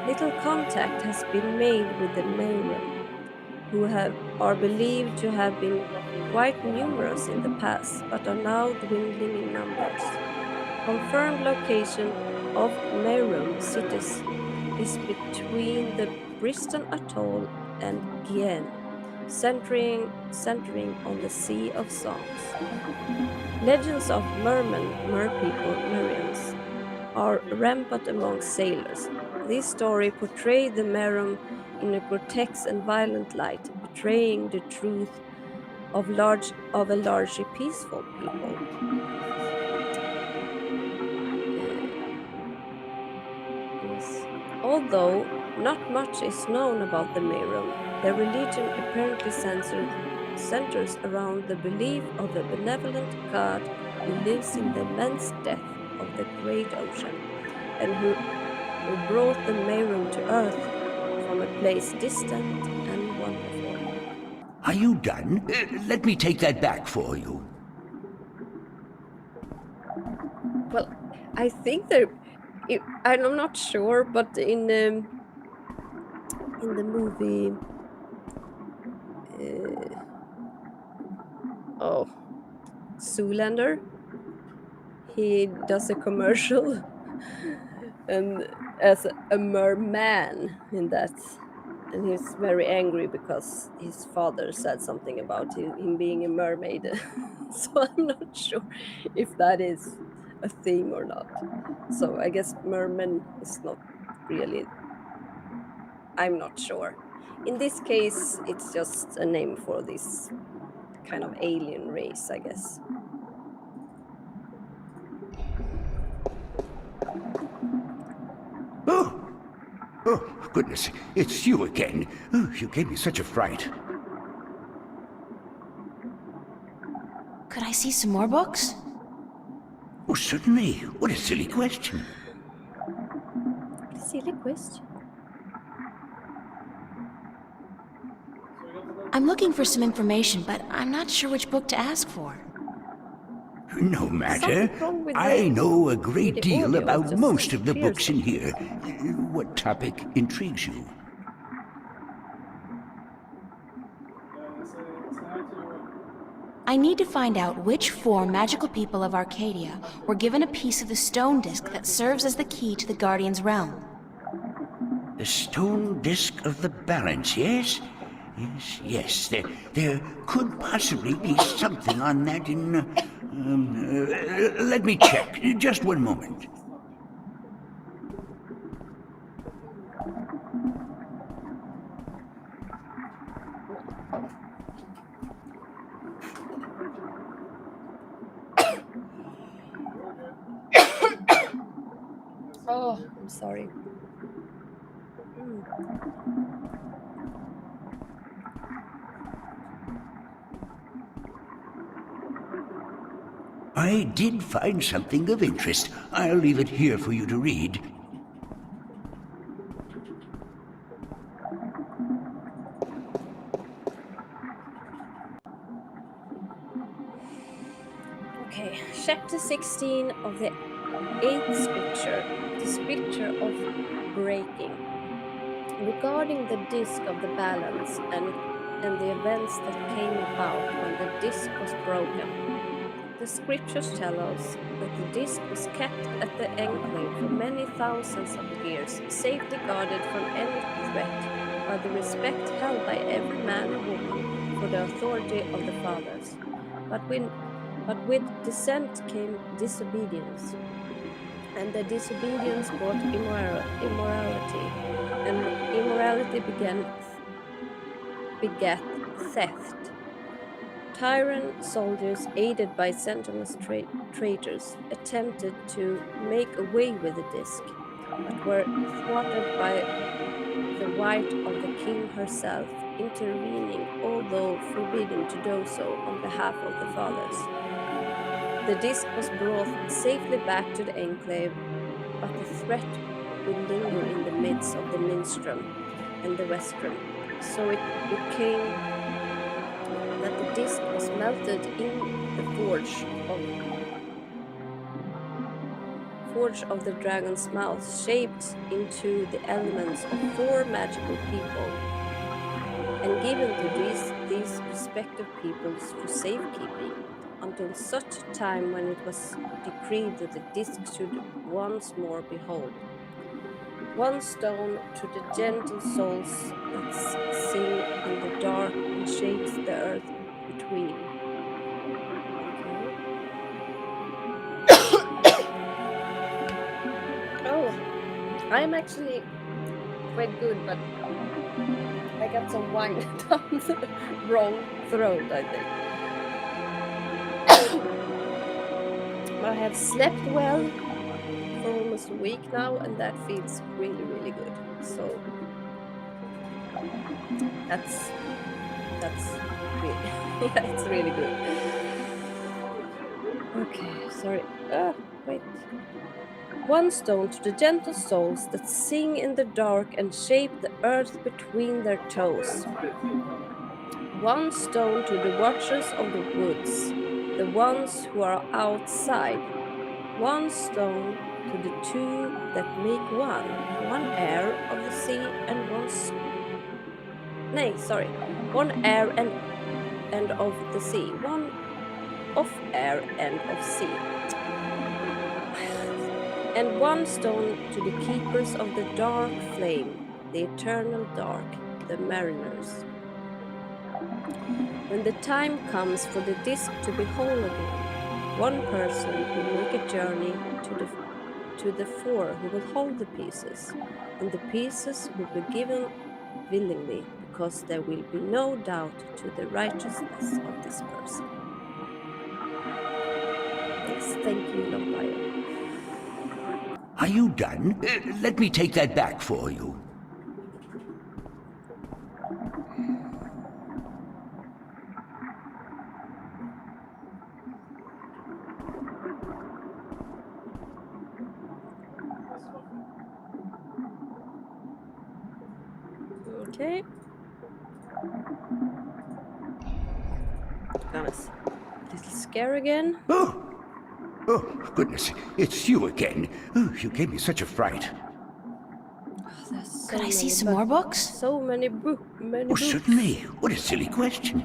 S1: Little contact has been made with the Merum, who are believed to have been quite numerous in the past, but are now dwindling in numbers. Confirmed location of Merum cities is between the Briston Atoll and Gien, centering on the Sea of Songs. Legends of mermen, merpeople, Merians, are rampant among sailors. This story portrays the Merum in a grotesque and violent light, betraying the truth of a largely peaceful people. Yes. Although not much is known about the Merum, their religion apparently centers around the belief of a benevolent god who lives in the immense depth of the great ocean and who brought the Merum to earth from a place distant and wonderful.
S6: Are you done? Let me take that back for you.
S1: Well, I think I'm not sure, but in the movie, oh, Zoolander, he does a commercial and as a merman in that, and he's very angry because his father said something about him being a mermaid. So I'm not sure if that is a thing or not. So I guess merman is not really. I'm not sure. In this case, it's just a name for this kind of alien race, I guess.
S6: Oh, oh, goodness, it's you again. Oh, you gave me such a fright.
S2: Could I see some more books?
S6: Oh, certainly. What a silly question.
S1: Silly question.
S2: I'm looking for some information, but I'm not sure which book to ask for.
S6: No matter.
S1: Something wrong with
S6: I know a
S1: with
S6: great
S1: the
S6: deal
S1: audio,
S6: about
S1: it just
S6: most of the
S1: clears
S6: books in
S1: them.
S6: here. What topic intrigues you?
S2: I need to find out which four magical people of Arcadia were given a piece of the stone disc that serves as the key to the Guardian's realm.
S6: The stone disc of the balance, yes? Yes. There could possibly be something on that in... let me check. Just one moment.
S1: Oh, I'm sorry. Mm.
S6: I did find something of interest. I'll leave it here for you to read.
S1: Okay, chapter 16 of the 8th scripture, the scripture of breaking. Regarding the disc of the balance and the events that came about when the disc was broken. The scriptures tell us that the disc was kept at the enclave for many thousands of years, safely guarded from any threat, by the respect held by every man and woman for the authority of the fathers. But with dissent came disobedience, and the disobedience brought immorality, and immorality begat theft. Tyrant soldiers, aided by sentinel's traitors, attempted to make away with the disc, but were thwarted by the wight of the king herself, intervening, although forbidden to do so on behalf of the fathers. The disc was brought safely back to the enclave, but the threat would linger in the midst of the minstrum and the westrum. So it became that the disc was melted in the forge of the dragon's mouth, shaped into the elements of 4 magical people, and given to these respective peoples for safekeeping, until such a time when it was decreed that the disc should once more be whole. 1 stone to the gentle souls that sing in the dark and shapes the earth between. Okay. Oh, I'm actually quite good, but I got some wine down the wrong throat, I think. I have slept well for almost a week now, and that feels really, really good. So that's really yeah, it's really good. Okay, sorry. Wait. 1 stone to the gentle souls that sing in the dark and shape the earth between their toes. 1 stone to the watchers of the woods, the ones who are outside. 1 stone to the 2 that make one air of the sea and one air and of the sea, one off air and of sea. And 1 stone to the keepers of the dark flame, the eternal dark, the mariners. When the time comes for the disc to be whole again, 1 person will make a journey to the 4 who will hold the pieces, and the pieces will be given willingly, because there will be no doubt to the righteousness of this person. Yes, thank you, Lompaio.
S6: Are you done? Let me take that back for you.
S1: Okay. Honest. Little scare again.
S6: Oh, goodness, it's you again. Oh, you gave me such a fright.
S1: There's so
S2: Could I see
S1: many
S2: some more books?
S1: So many books.
S6: Certainly. What a silly question.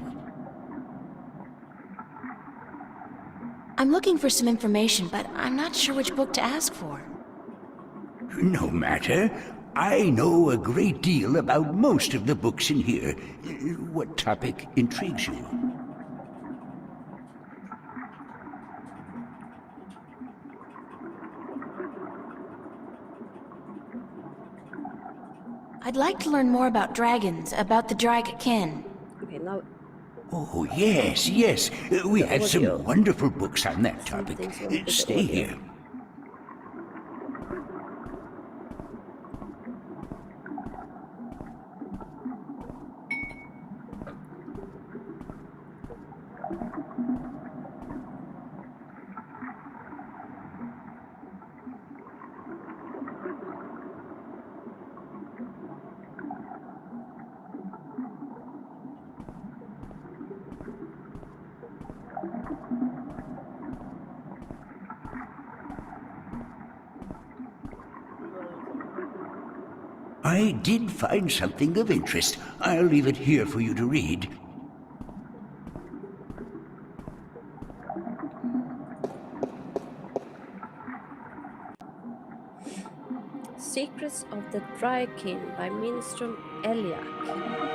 S2: I'm looking for some information, but I'm not sure which book to ask for.
S6: No matter. I know a great deal about most of the books in here. What topic intrigues you?
S2: I'd like to learn more about dragons, about the Dragakin.
S1: Okay, now
S6: Oh, yes. We have
S1: audio.
S6: some wonderful books on that topic.
S1: Something's wrong with the
S6: Stay
S1: audio.
S6: here. I did find something of interest. I'll leave it here for you to read.
S1: Secrets of the Dry Kin by Minstrom Eliak.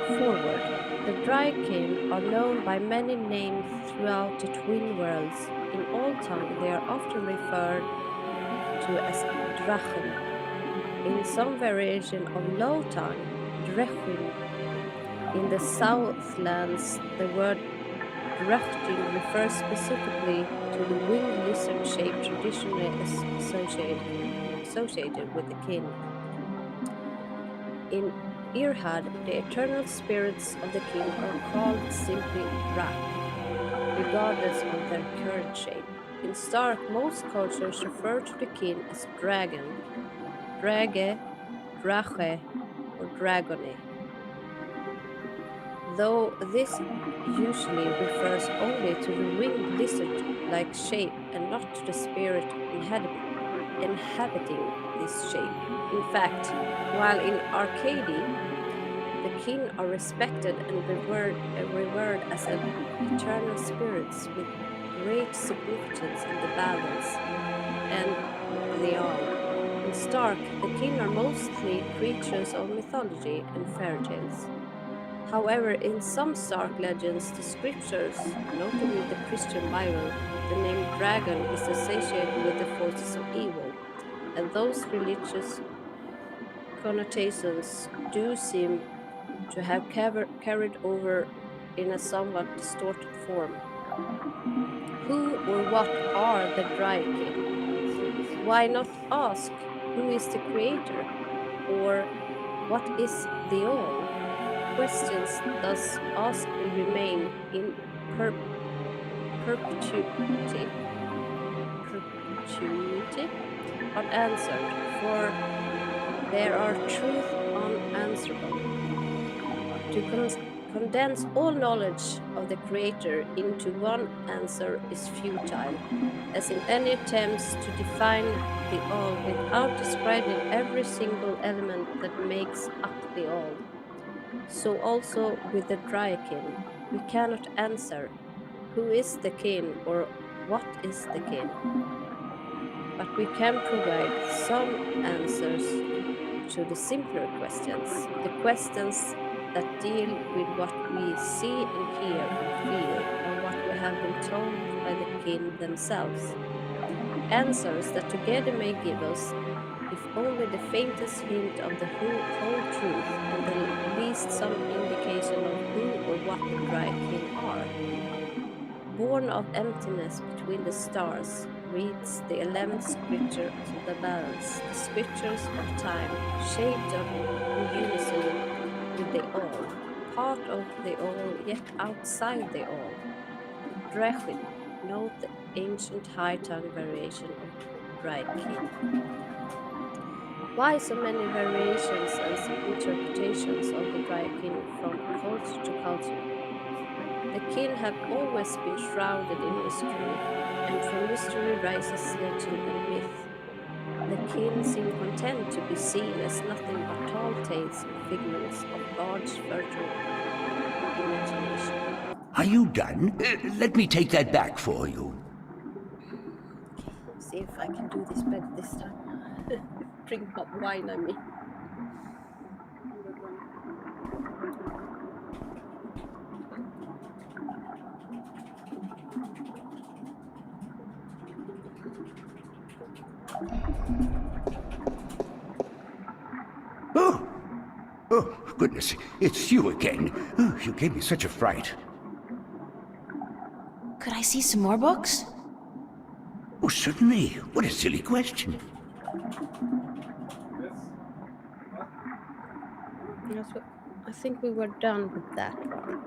S1: Forward. The Dry Kin are known by many names throughout the Twin Worlds. In Old Tongue, they are often referred to as Drachen. In some variation of Low Tongue, Drechin. In the Southlands, the word Drachtin refers specifically to the winged lizard shape traditionally associated with the kin. In Irhad, the eternal spirits of the kin are called simply Drak, regardless of their current shape. In Stark, most cultures refer to the kin as dragon, drage, drache, or dragone, though this usually refers only to the winged lizard like shape and not to the spirit inhabiting this shape. In fact, while in Arcady, the kin are respected and revered as eternal spirits with great significance in the balance and the all. In Stark, the kin are mostly creatures of mythology and fairy tales. However, in some Stark legends, the scriptures, notably the Christian Bible, the name dragon is associated with the forces of evil, and those religious connotations do seem to have carried over in a somewhat distorted form. Who or what are the Drykin? Why not ask who is the creator or what is the all? Questions thus asked will remain in perpetuity, perpetuity unanswered, for there are truths unanswerable. To condense all knowledge of the Creator into one answer is futile, as in any attempts to define the all without describing every single element that makes up the all. So also with the Dryakin, we cannot answer who is the kin or what is the kin, but we can provide some answers to the simpler questions, the questions that deal with what we see and hear and feel, or what we have been told by the kin themselves. Answers that together may give us, if only the faintest hint of the whole truth, and the least some indication of who or what the dry kin are. Born of emptiness between the stars, reads the 11th scripture of the balance, the scriptures of time, shaped of in unison with the all, part of the all, yet outside the all. Drechin, note the ancient high tongue variation of Drykin. Why so many variations and interpretations of the Drykin from culture to culture? The kin have always been shrouded in mystery, and from mystery rises legend and myth. The kin seem content to be seen as nothing but tall tales and figments of bards' fertile imagination.
S6: Are you done? Let me take that back for you.
S1: Okay, see if I can do this better this time. Drink hot wine, I mean.
S6: Oh, oh, goodness, it's you again. Oh, you gave me such a fright.
S2: Could I see some more books?
S6: Oh, certainly. What a silly question.
S1: That's what, I think we were done with that one.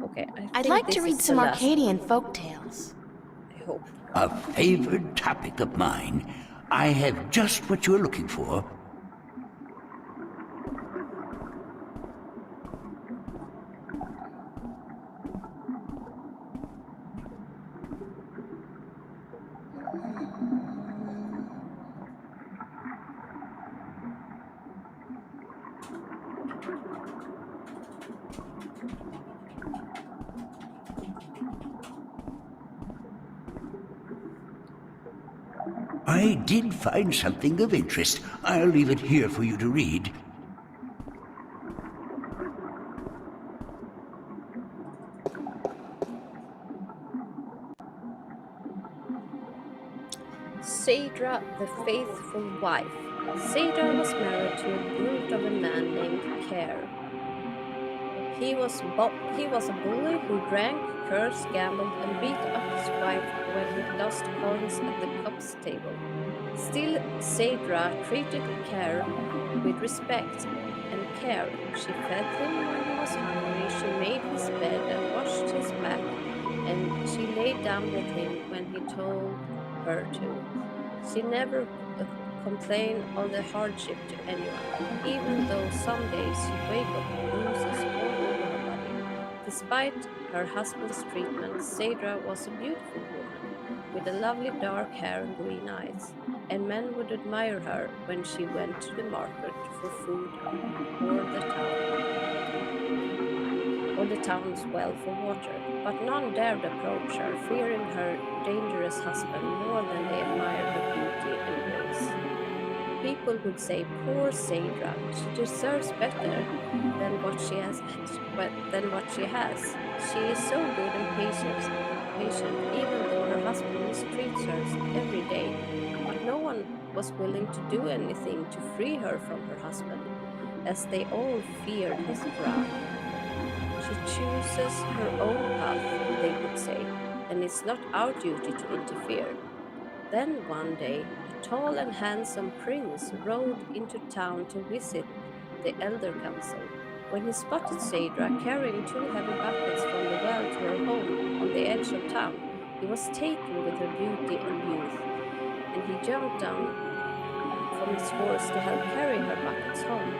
S1: Okay, I
S2: I'd
S1: think
S2: like to
S1: this
S2: read
S1: is the
S2: some
S1: last
S2: Arcadian
S1: one,
S2: folk tales.
S1: I hope.
S6: A favored topic of mine. I have just what you're looking for. I did find something of interest. I'll leave it here for you to read.
S1: Saedra, the faithful wife. Saedra was married to a brute of a man named Care. He was a bully who drank, cursed, gambled, and beat up his wife when he lost coins at the cops table. Still, Saedra treated Care with respect and care. She fed him when he was hungry, she made his bed and washed his back, and she lay down with him when he told her to. She never complained of the hardship to anyone, even though some days she'd wake up with bruises all over her body. Despite her husband's treatment, Saedra was a beautiful woman with a lovely dark hair and green eyes, and men would admire her when she went to the market for food or the town or the town's well for water. But none dared approach her, fearing her dangerous husband more than they admired her beauty and grace. People would say, "Poor Saedra, she deserves better than what she has. She is so good and patient, even though her husband mistreats her every day." But no one was willing to do anything to free her from her husband, as they all feared his wrath. She chooses her own path, they would say, and it's not our duty to interfere. Then one day, a tall and handsome prince rode into town to visit the elder council. When he spotted Saedra carrying two heavy buckets from the well to her home on the edge of town, he was taken with her beauty and youth, and he jumped down from his horse to help carry her buckets home.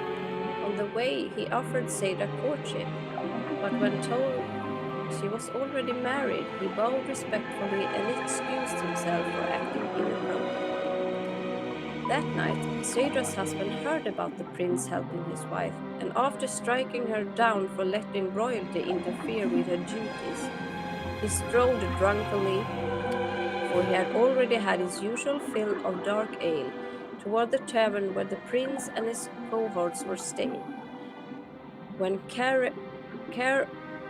S1: On the way, he offered Saedra courtship, but when told she was already married, he bowed respectfully and excused himself for acting inappropriately. That night, Saedra's husband heard about the prince helping his wife, and after striking her down for letting royalty interfere with her duties, he strolled drunkenly, for he had already had his usual fill of dark ale, toward the tavern where the prince and his cohorts were staying. When Care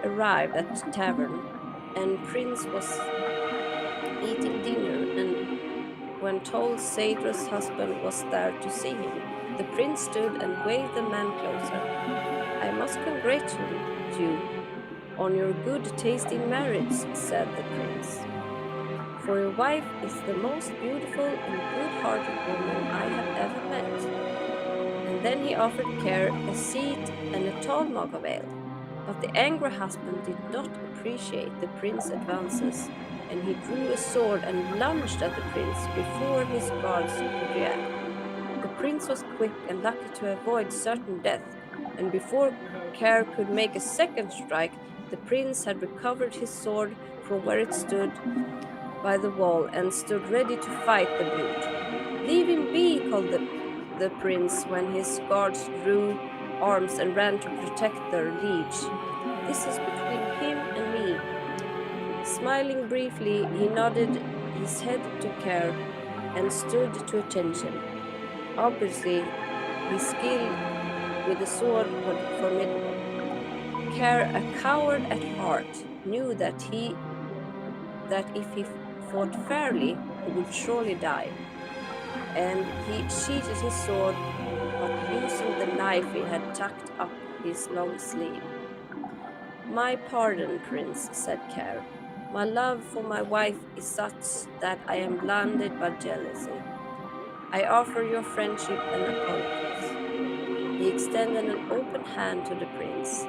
S1: arrived at the tavern, and Prince was eating dinner, and when told Saedra's husband was there to see him, the prince stood and waved the man closer. "I must congratulate you on your good taste in marriage," said the prince. "For your wife is the most beautiful and good-hearted woman I have ever met." And then he offered Care a seat and a tall mug of ale. But the angry husband did not appreciate the prince's advances, and he drew a sword and lunged at the prince before his guards could react. The prince was quick and lucky to avoid certain death, and before Care could make a second strike, the prince had recovered his sword from where it stood by the wall and stood ready to fight the brute. "Leave him be," called the prince when his guards drew arms and ran to protect their liege. "This is between him and me." Smiling briefly, he nodded his head to Care and stood to attention. Obviously, his skill with the sword was formidable. Care, a coward at heart, knew that if he fought fairly, he would surely die, and he sheathed his sword, but using the knife he had tucked up his long sleeve. "My pardon, Prince," said Care. "My love for my wife is such that I am blinded by jealousy. I offer your friendship and apologies." He extended an open hand to the prince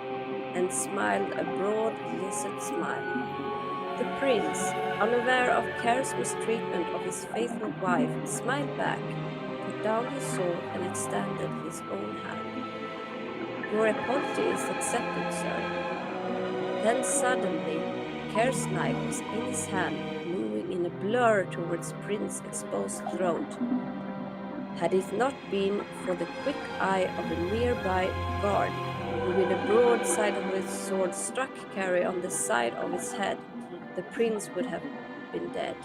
S1: and smiled a broad lizard smile. The prince, unaware of Care's mistreatment of his faithful wife, smiled back, put down his sword, and extended his own hand. "Your apology is accepted, sir." Then suddenly, Care's knife was in his hand, moving in a blur towards Prince's exposed throat. Had it not been for the quick eye of a nearby guard, who with the broad side of his sword struck Care on the side of his head, the prince would have been dead.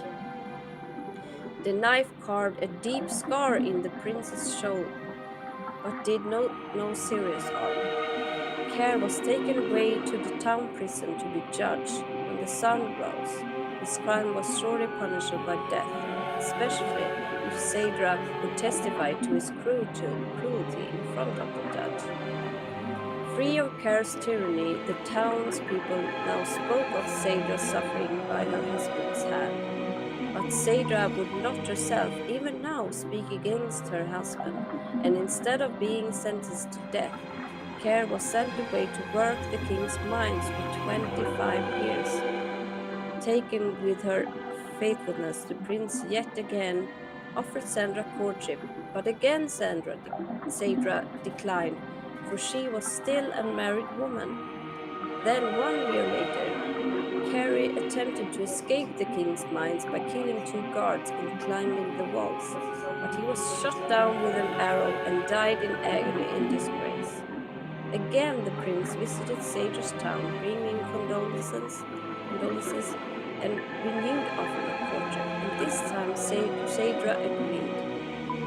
S1: The knife carved a deep scar in the prince's shoulder, but did no serious harm. Care was taken away to the town prison to be judged. When the sun rose, his crime was surely punishable by death, especially if Sadra would testify to his cruelty in front of the judge. Free of Care's tyranny, the townspeople now spoke of Sadra's suffering by her husband's hand. But Sadra would not herself, even now, speak against her husband, and instead of being sentenced to death, Care was sent away to work the king's mines for 25 years. Taken with her faithfulness, the prince yet again offered Sandra courtship, but again Sadra declined, for she was still a married woman. Then, 1 year later, Carey attempted to escape the king's mines by killing 2 guards and climbing the walls, but he was shot down with an arrow and died in agony and disgrace. Again, the prince visited Sadra's town, bringing condolences and renewed offer of courtship, and this time Sadra agreed.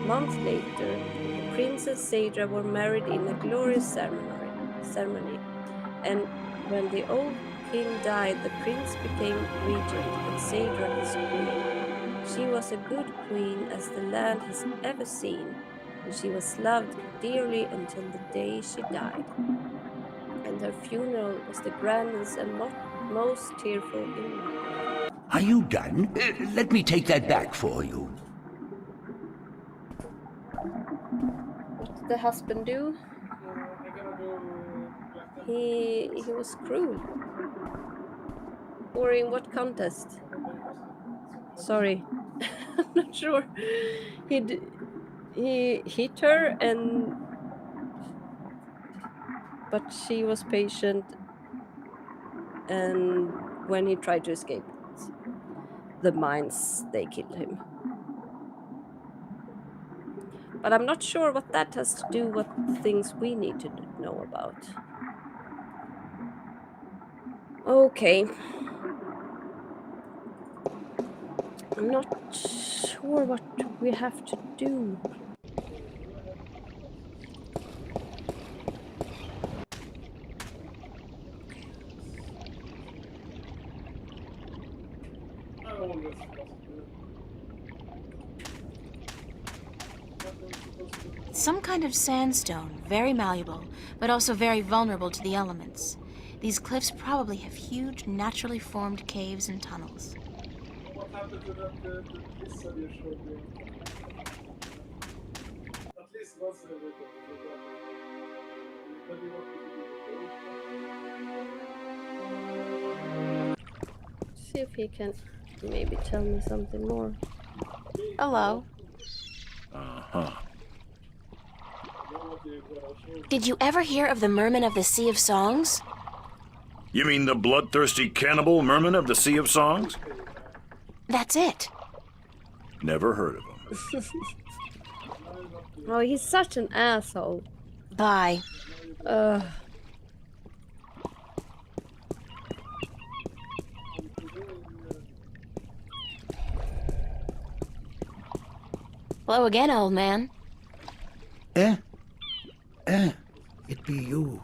S1: Months later, the prince and Sadra were married in a glorious ceremony, and when the old king died, the prince became regent and Sadra his queen. She was a good queen as the land has ever seen, and she was loved dearly until the day she died. And her funeral was the grandest and most tearful in memory.
S6: Are you done? Let me take that back for you.
S1: What did the husband do? He was cruel. Or in what contest? Sorry, I'm not sure. He hit her, but she was patient, and when he tried to escape the mines, they killed him. But I'm not sure what that has to do with things we need to know about. Okay. I'm not sure what we have to do.
S2: It's some kind of sandstone, very malleable, but also very vulnerable to the elements. These cliffs probably have huge, naturally formed caves and tunnels.
S7: What happened to that pizza you showed me? At least once I look at it. But you want
S1: See if he can maybe tell me something more.
S2: Hello.
S3: Uh-huh.
S2: Did you ever hear of the Merman of the Sea of Songs?
S3: You mean the bloodthirsty cannibal merman of the Sea of Songs?
S2: That's it.
S3: Never heard of him.
S1: Oh, he's such an asshole.
S2: Bye. Hello again, old man.
S4: Eh? It be you.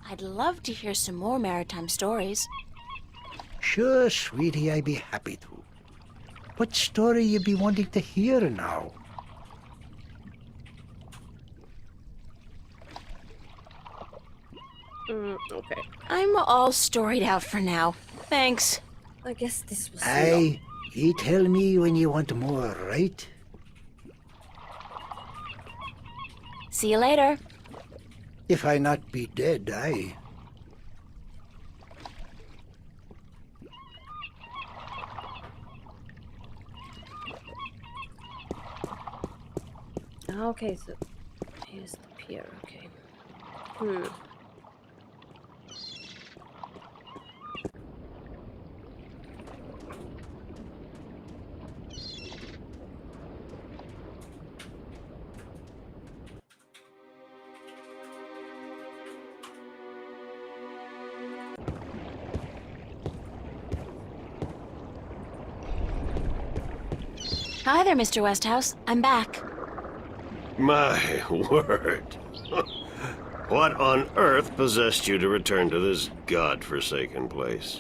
S2: I'd love to hear some more maritime stories.
S4: Sure, sweetie, I be happy to. What story you be wanting to hear now?
S1: Okay.
S2: I'm all storied out for now. Thanks.
S1: I guess this was
S4: Aye, ye tell me when you want more, right?
S2: See you later.
S4: If I not be dead, aye.
S1: Okay, so here's the pier, okay.
S2: Hi there, Mr. Westhouse. I'm back.
S8: My word. What on earth possessed you to return to this godforsaken place?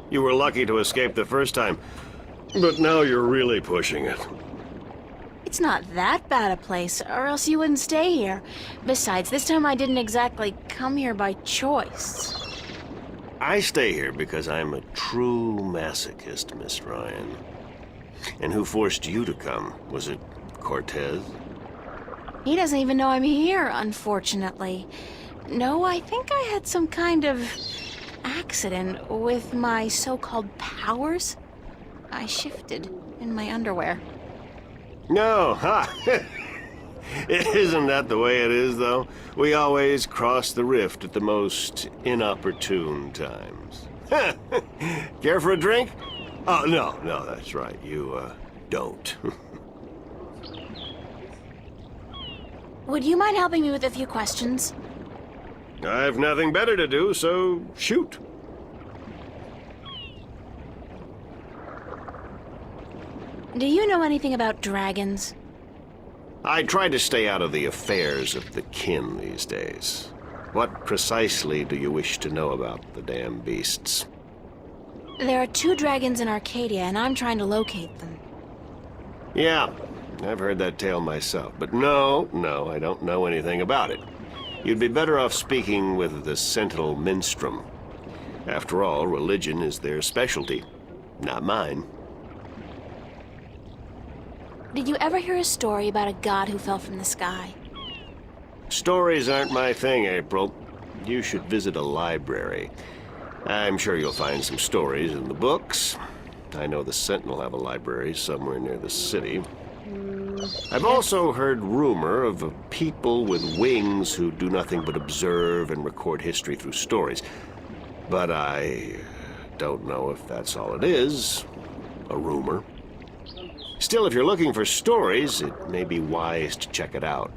S8: You were lucky to escape the first time, but now you're really pushing it.
S2: It's not that bad a place, or else you wouldn't stay here. Besides, this time I didn't exactly come here by choice.
S8: I stay here because I'm a true masochist, Miss Ryan. And who forced you to come? Was it Cortez?
S2: He doesn't even know I'm here, unfortunately. No, I think I had some kind of accident with my so-called powers. I shifted in my underwear.
S8: No, ha! Isn't that the way it is, though? We always cross the rift at the most inopportune times. Care for a drink? Oh, no, that's right. You, don't.
S2: Would you mind helping me with a few questions?
S8: I've nothing better to do, so shoot.
S2: Do you know anything about dragons?
S8: I try to stay out of the affairs of the kin these days. What precisely do you wish to know about the damn beasts?
S2: There are 2 dragons in Arcadia, and I'm trying to locate them.
S8: Yeah, I've heard that tale myself, but no, I don't know anything about it. You'd be better off speaking with the Sentinel Minstrom. After all, religion is their specialty, not mine.
S2: Did you ever hear a story about a god who fell from the sky?
S8: Stories aren't my thing, April. You should visit a library. I'm sure you'll find some stories in the books. I know the Sentinel have a library somewhere near the city. I've also heard rumor of a people with wings who do nothing but observe and record history through stories. But I don't know if that's all it is. A rumor. Still, if you're looking for stories, it may be wise to check it out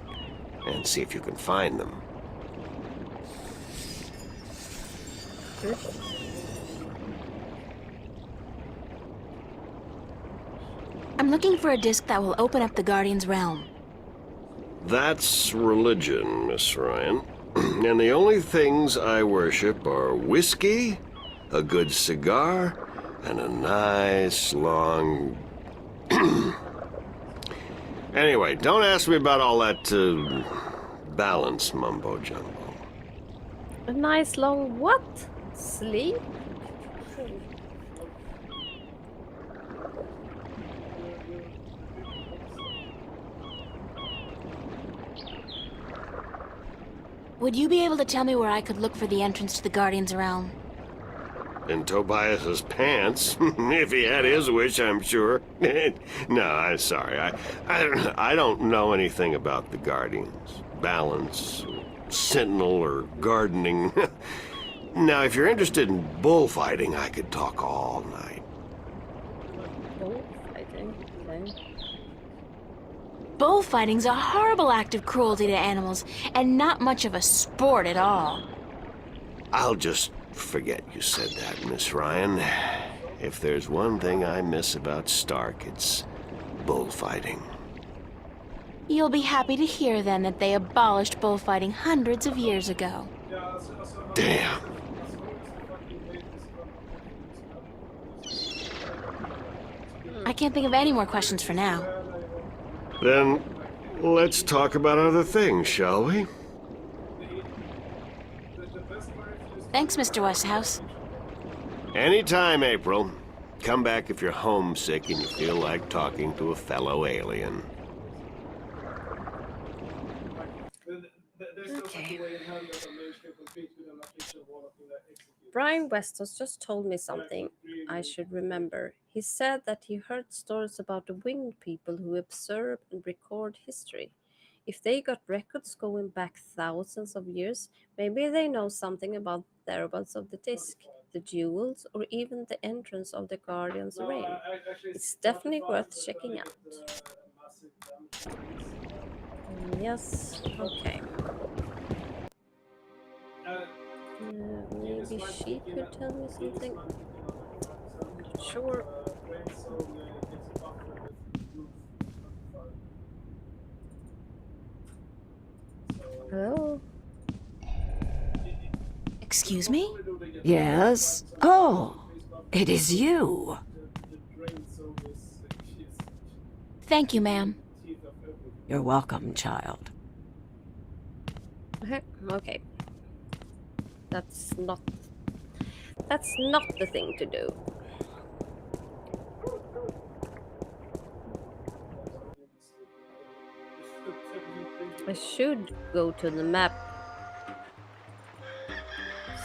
S8: and see if you can find them.
S2: I'm looking for a disc that will open up the Guardian's realm.
S8: That's religion, Miss Ryan. And the only things I worship are whiskey, a good cigar, and a nice long... Anyway, don't ask me about all that, balance mumbo-jumbo.
S1: A nice long what? Sleep?
S2: Would you be able to tell me where I could look for the entrance to the Guardian's realm?
S8: In Tobias's pants, if he had his wish, I'm sure. No, I'm sorry. I don't know anything about the Guardians, balance, sentinel, or gardening. Now, if you're interested in bullfighting, I could talk all night.
S1: Bullfighting. Okay.
S2: Bullfighting's a horrible act of cruelty to animals, and not much of a sport at all.
S8: I'll just forget you said that, Miss Ryan. If there's one thing I miss about Stark, it's bullfighting.
S2: You'll be happy to hear, then, that they abolished bullfighting hundreds of years ago.
S8: Damn.
S2: I can't think of any more questions for now.
S8: Then, let's talk about other things, shall we?
S2: Thanks, Mr. Westhouse.
S8: Anytime, April. Come back if you're homesick and you feel like talking to a fellow alien.
S1: Okay. Brian Westos just told me something I should remember. He said that he heard stories about the winged people who observe and record history. If they got records going back thousands of years, maybe they know something about the whereabouts of the disc, the jewels, or even the entrance of the Guardian's reign. It's definitely worth checking out. Yes, okay. Maybe she could tell me something. Sure. Hello?
S2: Excuse me?
S9: Yes? Oh, it is you.
S2: Thank you, ma'am.
S9: You're welcome, child.
S1: Okay. That's not the thing to do. I should go to the map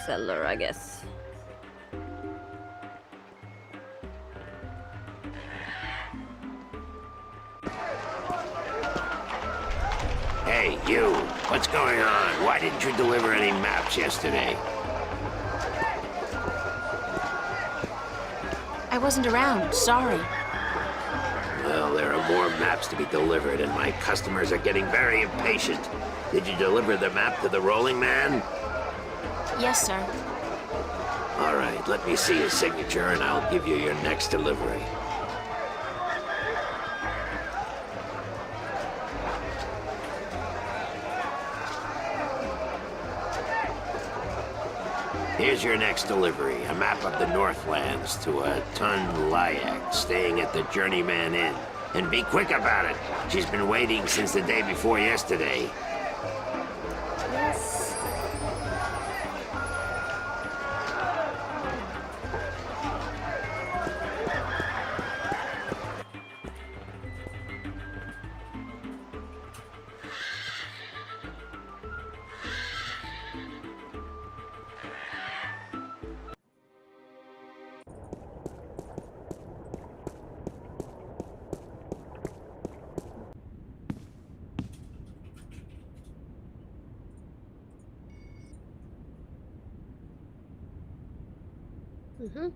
S1: seller, I guess.
S10: Hey, you! What's going on? Why didn't you deliver any maps yesterday?
S2: I wasn't around, sorry.
S10: Well, there are more maps to be delivered, and my customers are getting very impatient. Did you deliver the map to the rolling man?
S2: Yes, sir.
S10: All right, let me see his signature, and I'll give you your next delivery. Here's your next delivery, a map of the Northlands to a Tun Layak staying at the Journeyman Inn. And be quick about it. She's been waiting since the day before yesterday.
S1: Yes. Mm-hmm.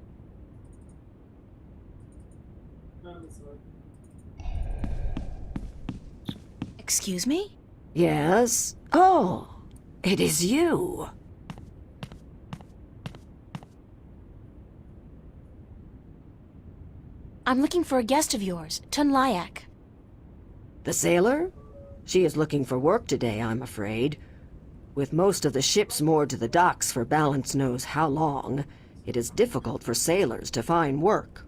S2: Excuse me?
S9: Yes? Oh, it is you.
S2: I'm looking for a guest of yours, Tun Layak.
S9: The sailor? She is looking for work today, I'm afraid. With most of the ships moored to the docks for balance knows how long, it is difficult for sailors to find work.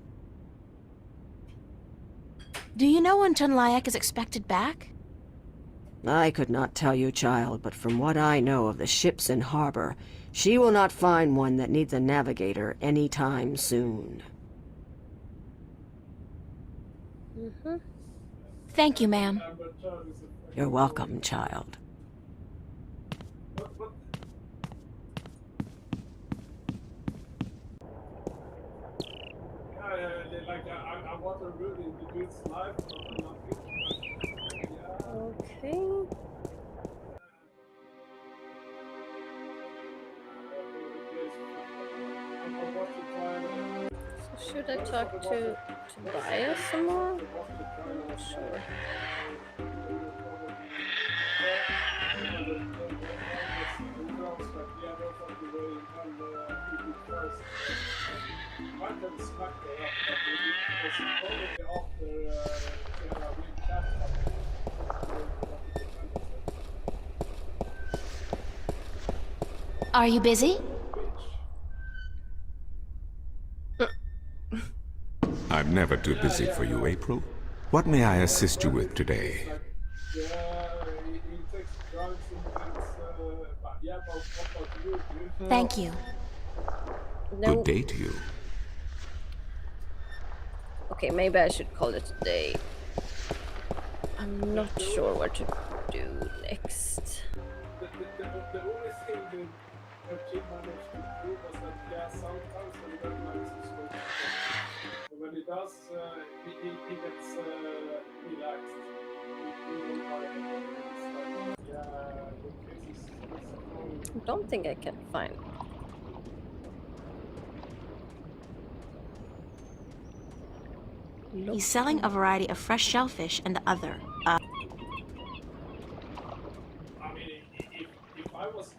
S2: Do you know when Tun Layak is expected back?
S9: I could not tell you, child, but from what I know of the ships in harbor, she will not find one that needs a navigator any time soon.
S1: Mm-hmm.
S2: Thank you, ma'am.
S9: You're welcome, child.
S7: Like I want to really the dude's life or nothing. Yeah.
S1: Okay. So should I talk to Tobias some more? I'm not sure.
S2: Are you busy?
S5: I'm never too busy for you, April. What may I assist you with today?
S2: Thank you.
S1: No.
S5: Good day to you.
S1: Okay, maybe I should call it a day. I'm not sure what to do next.
S7: The only thing that Jim managed to do was that, yeah, sometimes when he doesn't manage to score, but when he does, he gets relaxed. He don't mind it. It's like, yeah, the case is
S1: I don't think I can find.
S2: He's selling a variety of fresh shellfish and the other.
S7: I mean, if I was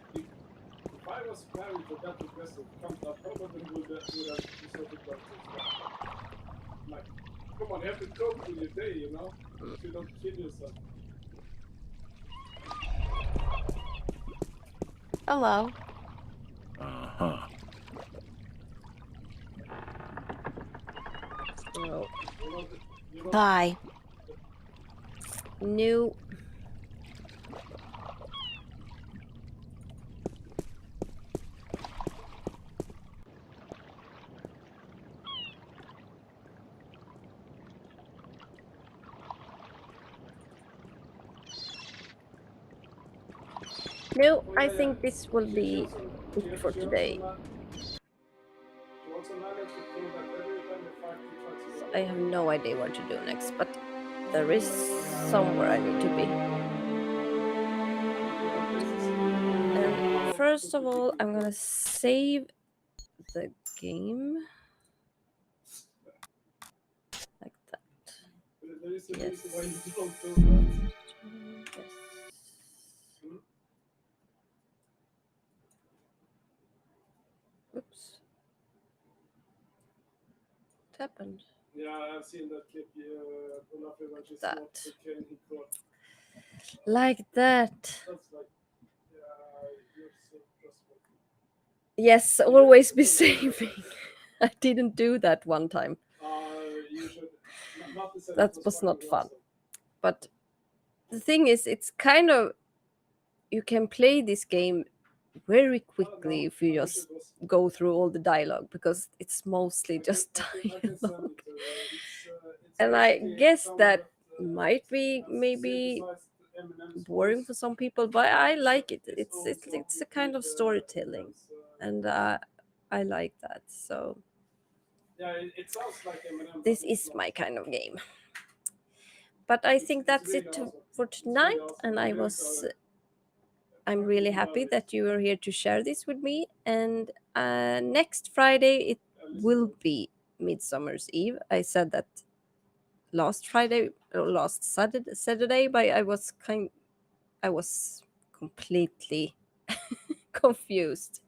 S7: married to that aggressive cunt, I probably would have deserted that as well. Like, come on, you have to cope with your day, you know? If you don't kill yourself.
S2: Hello.
S3: Uh-huh.
S1: Oh,
S2: Bye.
S1: no. No, I think this will be it for today. So I have no idea what to do next, but there is somewhere I need to be. And first of all, I'm gonna save the game like that. Yes. Yes. Oops. What happened?
S7: Yeah, I've seen that clip. Olaf eventually
S1: That.
S7: smoked cocaine in court.
S1: Like that.
S7: That's like, yeah, you're so trustworthy.
S1: Yes, always be saving. I didn't do that one time.
S7: You should not to say
S1: That
S7: it
S1: was not
S7: fucking
S1: fun.
S7: awesome.
S1: But the thing is, it's kind of, you can play this game very quickly if you just go through all the dialogue, because it's mostly just dialogue. And I guess that might be maybe boring for some people, but I like it. It's a kind of storytelling, and I like that. So
S7: Yeah, it sounds like Eminem.
S1: this is my kind of game. But I think that's
S7: really
S1: it
S7: awesome.
S1: for tonight, and I'm really happy that you are here to share this with me. And next Friday it will be Midsummer's Eve. I said that last Friday or last Saturday, but I was completely confused.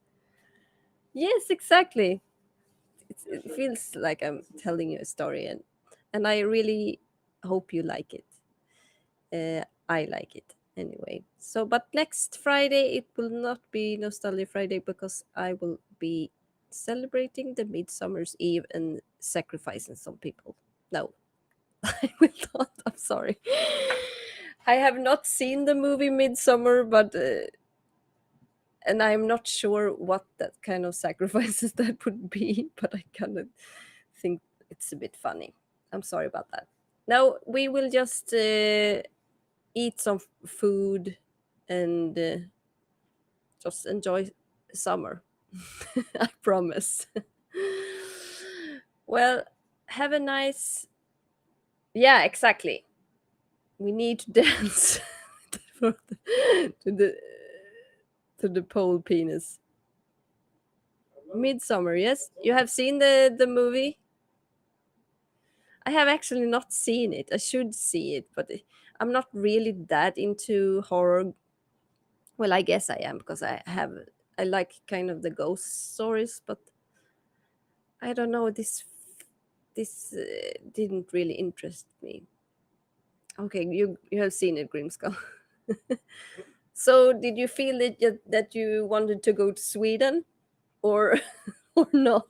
S1: Yes, exactly. It feels like I'm telling you a story, and I really hope you like it. I like it anyway. So, but next Friday it will not be Nostalgia Friday, because I will be celebrating the Midsummer's Eve and sacrificing some people. No, I will not. I'm sorry. I have not seen the movie Midsummer, but and I'm not sure what that kind of sacrifices that would be, but I kind of think it's a bit funny. I'm sorry about that. Now we will just eat some food and just enjoy summer. I promise. Well, have a nice. Yeah, exactly. We need to dance to the to the pole penis. Midsummer, yes. You have seen the movie? I have actually not seen it. I should see it, but I'm not really that into horror. Well, I guess I am, because I like kind of the ghost stories, but I don't know, this didn't really interest me. Okay, you have seen it, Grimskull. So, did you feel that you wanted to go to Sweden, or or not?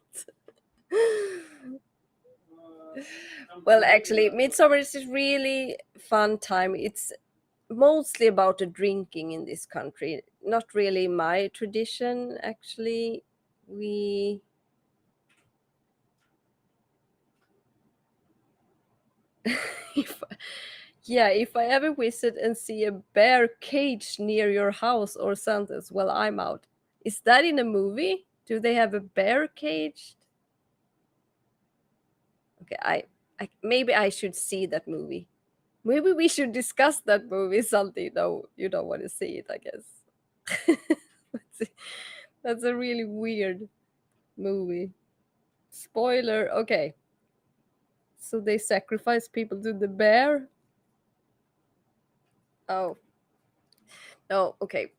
S1: Well, actually, Midsummer is a really fun time. It's mostly about the drinking in this country. Not really my tradition, actually. We if yeah, if I ever visit and see a bear cage near your house or something, well, I'm out. Is that in a movie? Do they have a bear cage? Okay, I maybe I should see that movie. Maybe we should discuss that movie something. No, you don't want to see it, I guess. that's that's a really weird movie. Spoiler. Okay, so they sacrifice people to the bear. Oh no. Okay,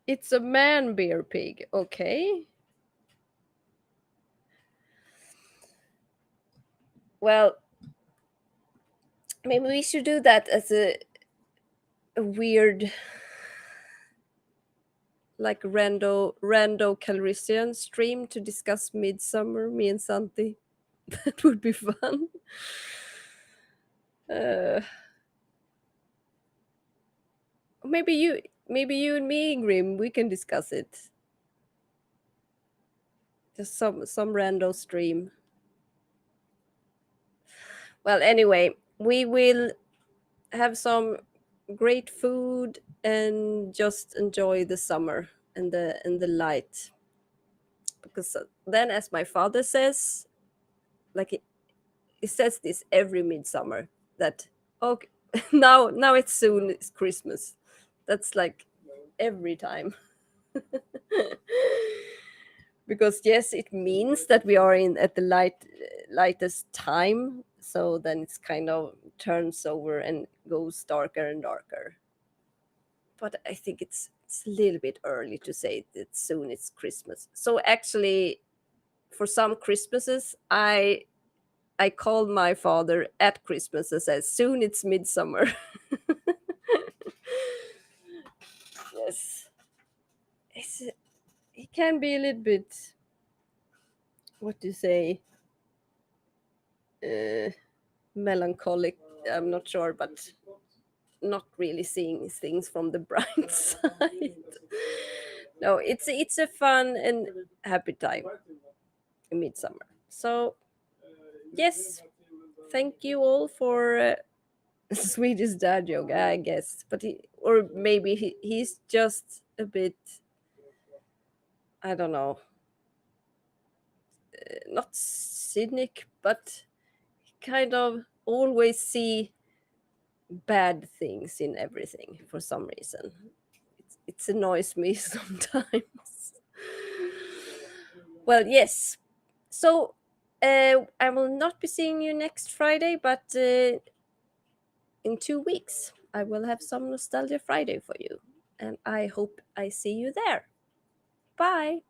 S1: it's a man bear pig. Okay. Well, maybe we should do that as a weird like rando Calrissian stream to discuss Midsummer, me and Santi. That would be fun. Uh, maybe you and me, Grim, we can discuss it. Just some rando stream. Well, anyway, we will have some great food and just enjoy the summer and the light. Because then, as my father says, like he says this every midsummer, that okay, now it's soon it's Christmas. That's like every time. Because yes, it means that we are in at the lightest time, so then it's kind of turns over and goes darker and darker. But I think it's a little bit early to say that soon it's Christmas. So actually, for some Christmases, I called my father at Christmas and said, "Soon it's midsummer." Yes, it's, it can be a little bit, what do you say, uh, melancholic. I'm not sure, but not really seeing things from the bright side. No, it's a fun and happy time in midsummer. So yes, thank you all for Swedish dad joke, I guess. But or maybe he's just a bit, I don't know, not cynic, but kind of always see bad things in everything for some reason. It annoys me sometimes. Well, yes. So I will not be seeing you next Friday, but in 2 weeks I will have some Nostalgia Friday for you. And I hope I see you there. Bye.